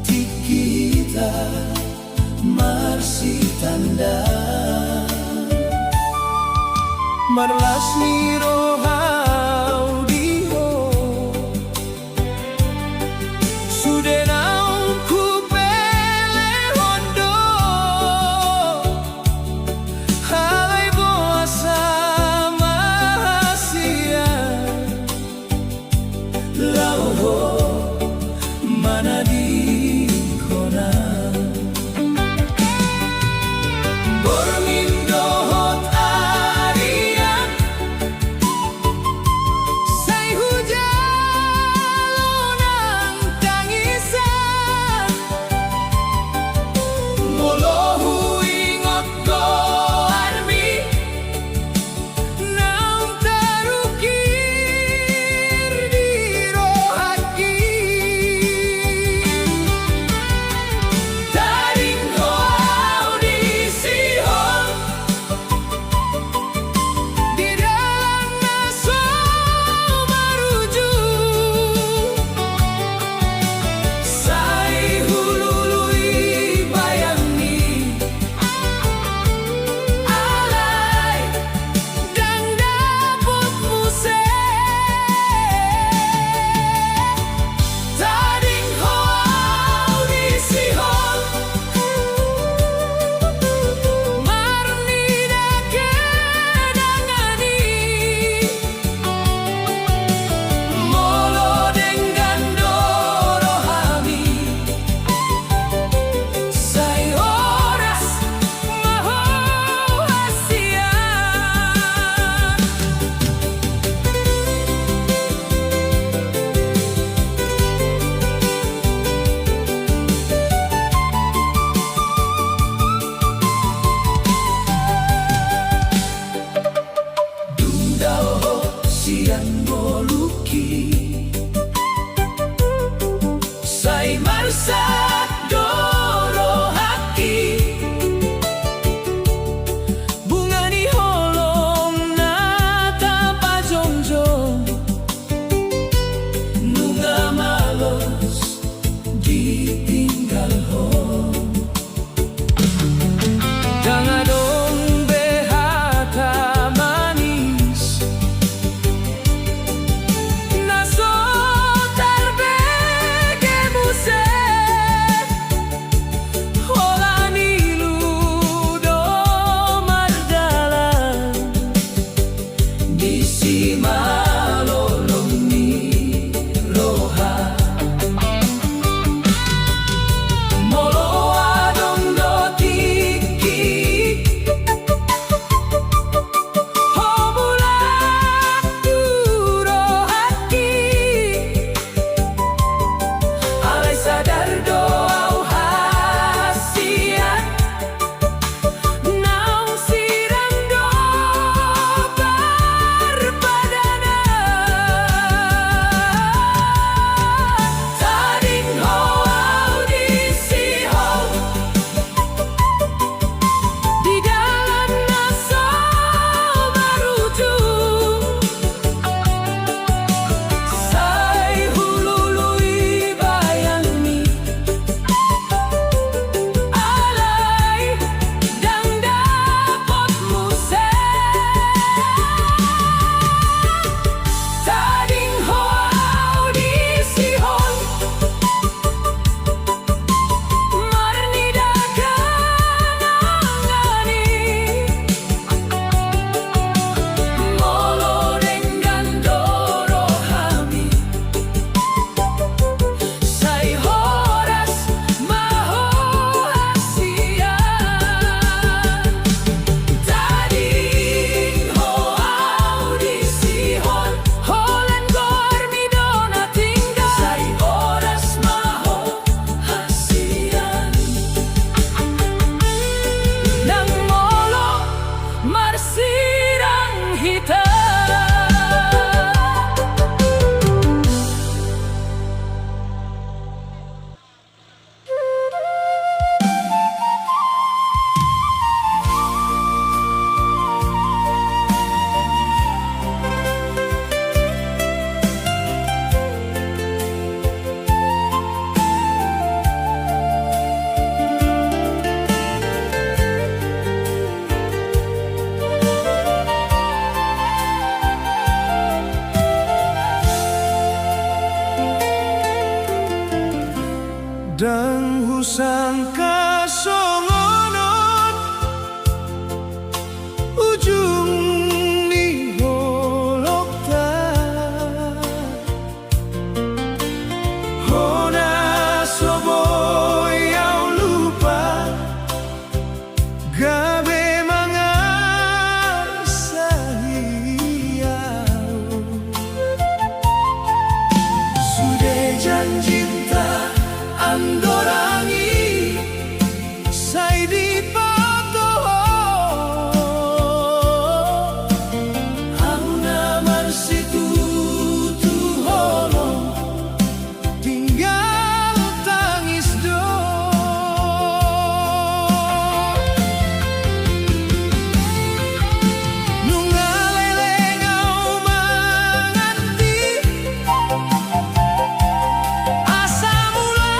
tikita marsi tanda marlas niro hau diho sudena sadoro haki bunga ni holong na tapajongjong nunga malos ditinggal hong dangadong behata manis naso tarbege muse holani ludo mardalan di simalolong ni roha molo adong do tiki homula duro haki alai sadar doau hasiat naung sirang do barbadana tading ho audisi ho di dalam naso maruju sai hulului bayangmi alai dang dapot muse tading ho audisi hon marnidakan angani molo dengan doro hami sai horas maho hasian tading ho audisi hon holan gormi dona tinggal sai horas maho hasian nang molo marsirang hitam Dan husang kasongonon ujung ni holokta hona soboy au lupa gabe mangai sahiau sudah janjinta andorangi sai di patoho auna marsitu tu holong tinggal tangis do nungalele ngau manganti asa mula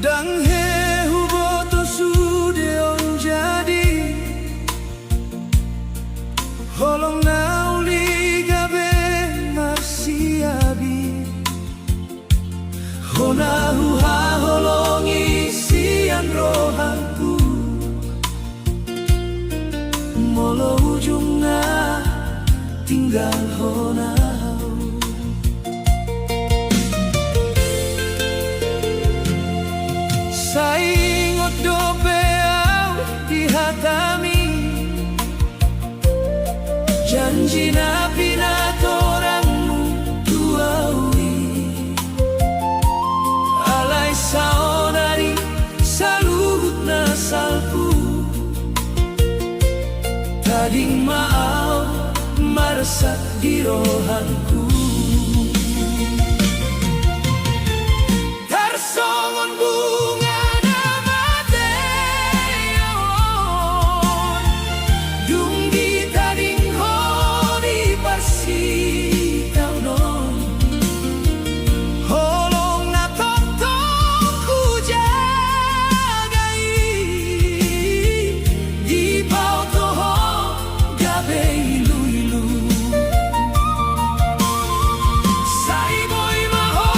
Dang hehu boto sude on jadi holong nauli gabe marsiabi honahu ha holongi sian rohanku molo ujungnya tinggal honau saingot dobeau dihatami janji na pinatorangmu tuawi alay saonari saluhut na salpu tading maaw marasak di rohanku tarsongon bunga na mateon dung di tading honi pasitaw non holong na totong ku jagai di pau toho gabe ilu-ilu sai boy maho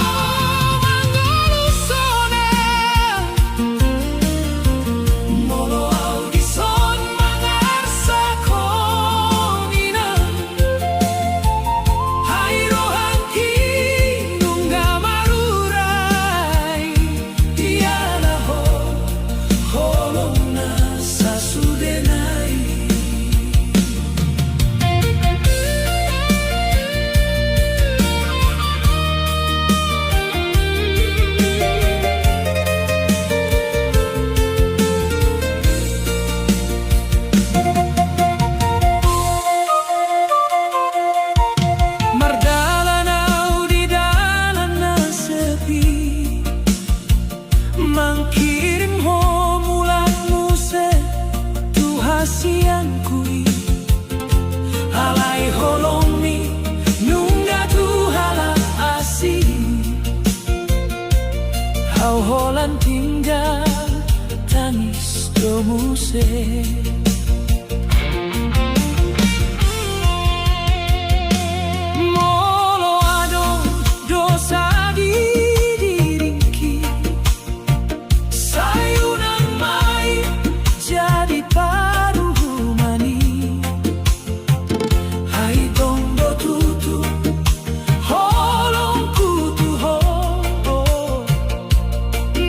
mangolusona molo audison mangarsa konina hai rohanki nungga marurai diana ho holong na sasudenai Mardalanau di dalan na sepi mangkirim ho mulatmu se tu hasian kui alay holong mi nungga tu hala asi hau holan tinggal tangis domu se molo adon dosa di diringki sayunan mai jadi paruh mani hai tombo tutu holong kutu ho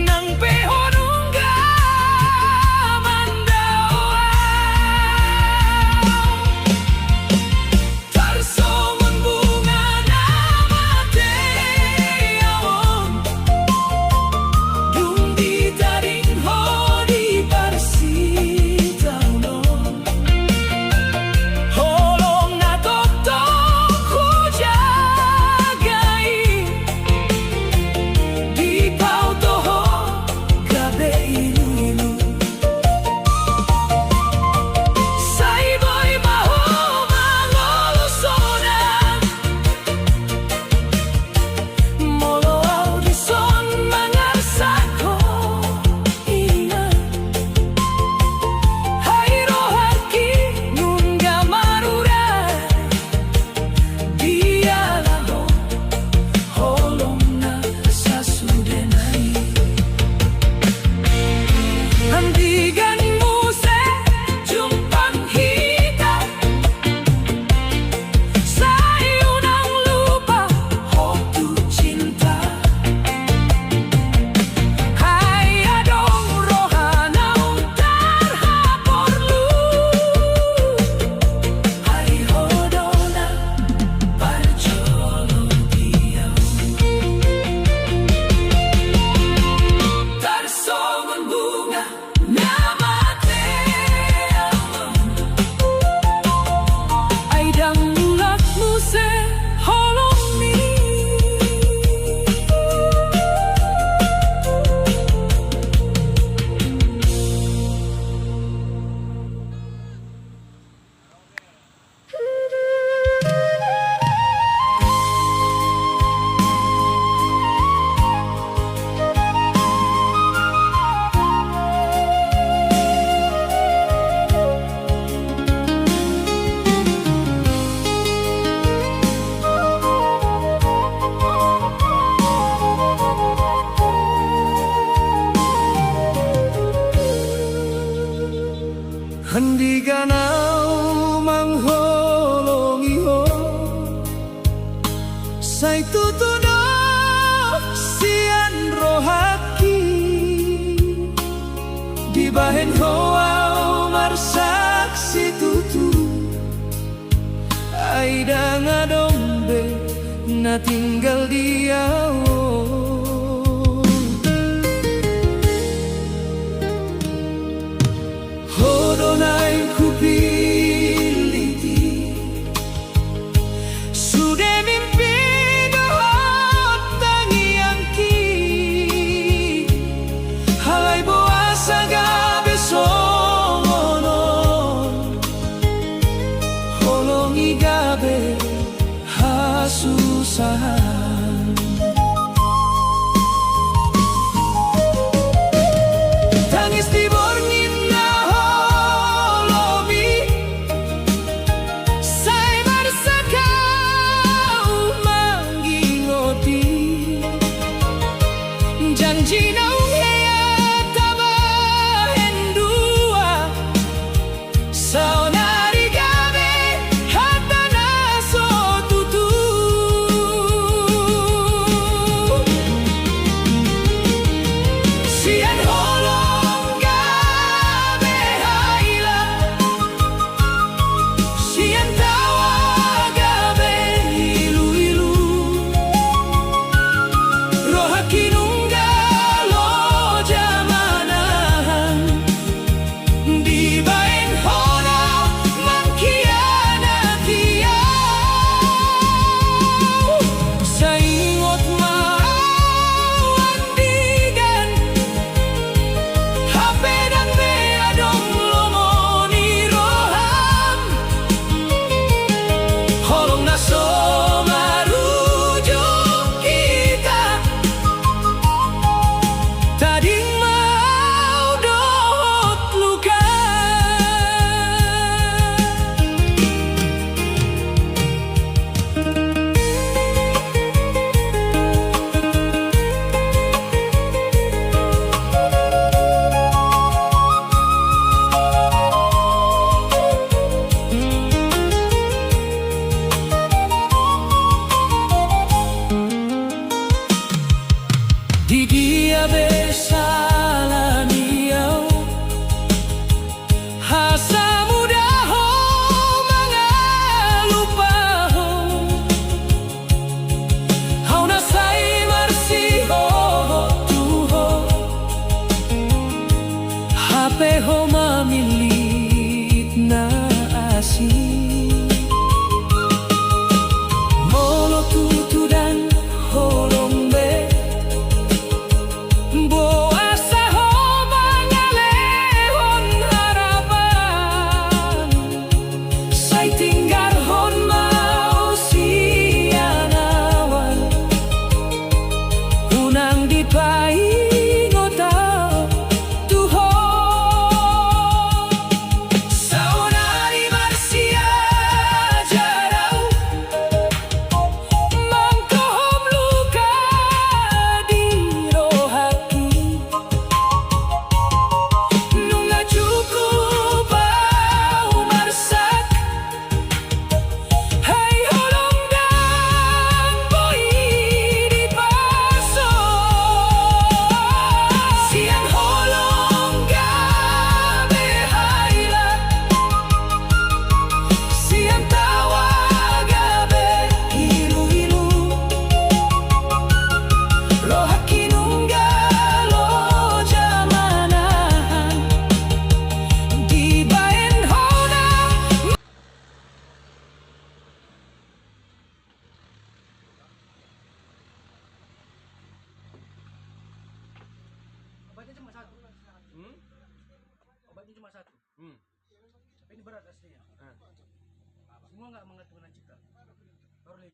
nang peho nungga mandao tarsongon bunga na mateon dung di taring ho di parsitaw non holong na totong ku jagai di pau toho gabe ilu-ilu sai boy maho mangolusona molo audison mangarsa konina hai rohanki nungga marurai diana ho holong na sasudenai Hendiganau mangholongi ho Sai tutudo sian rohaki Dibahen hoa marsaksi tutu Aida ngadombe na tinggal dia Hodonai kupiliti Sudah mimpi dohot tangiangki Halai boasa gabe songonon Holongi gabe hasusahan Tangis di borngin na holomi Sai marsakau manggingoti Janji na unghea tabahen dua Saonari gabe hatana so tutu Sian holong gabe haila Sian tawa gabe ilu-ilu Rohaki nunggalo jamanan Dibain hona mangkianati Saingot mawandigan Hape dan beadong lomoni roham Holong naso marujuk kita Tading mau dohot luka Di dia besalah niau Hasa muda ho mangalupa ho Hau nasai marsi ho tu ho Hape ho mamilit na asi Molo tutu dan holong be Boasa ho mangalehon harapan Sai tinggal hon mau sian awal Unang di paingotau tuho Saunari marsia jarau Mangkohom luka di rohaki Nunga cukup au marsak Hai holong dan boi di paso Siang holong gabe haila Siang tawa gabe ilu-ilu Rohaki nunggalo jamanan Dibaen hona Obatnya cuma satu. Obatnya cuma satu. Tapi ini berat aslinya. Semua nggak mengatur dengan cita. Baru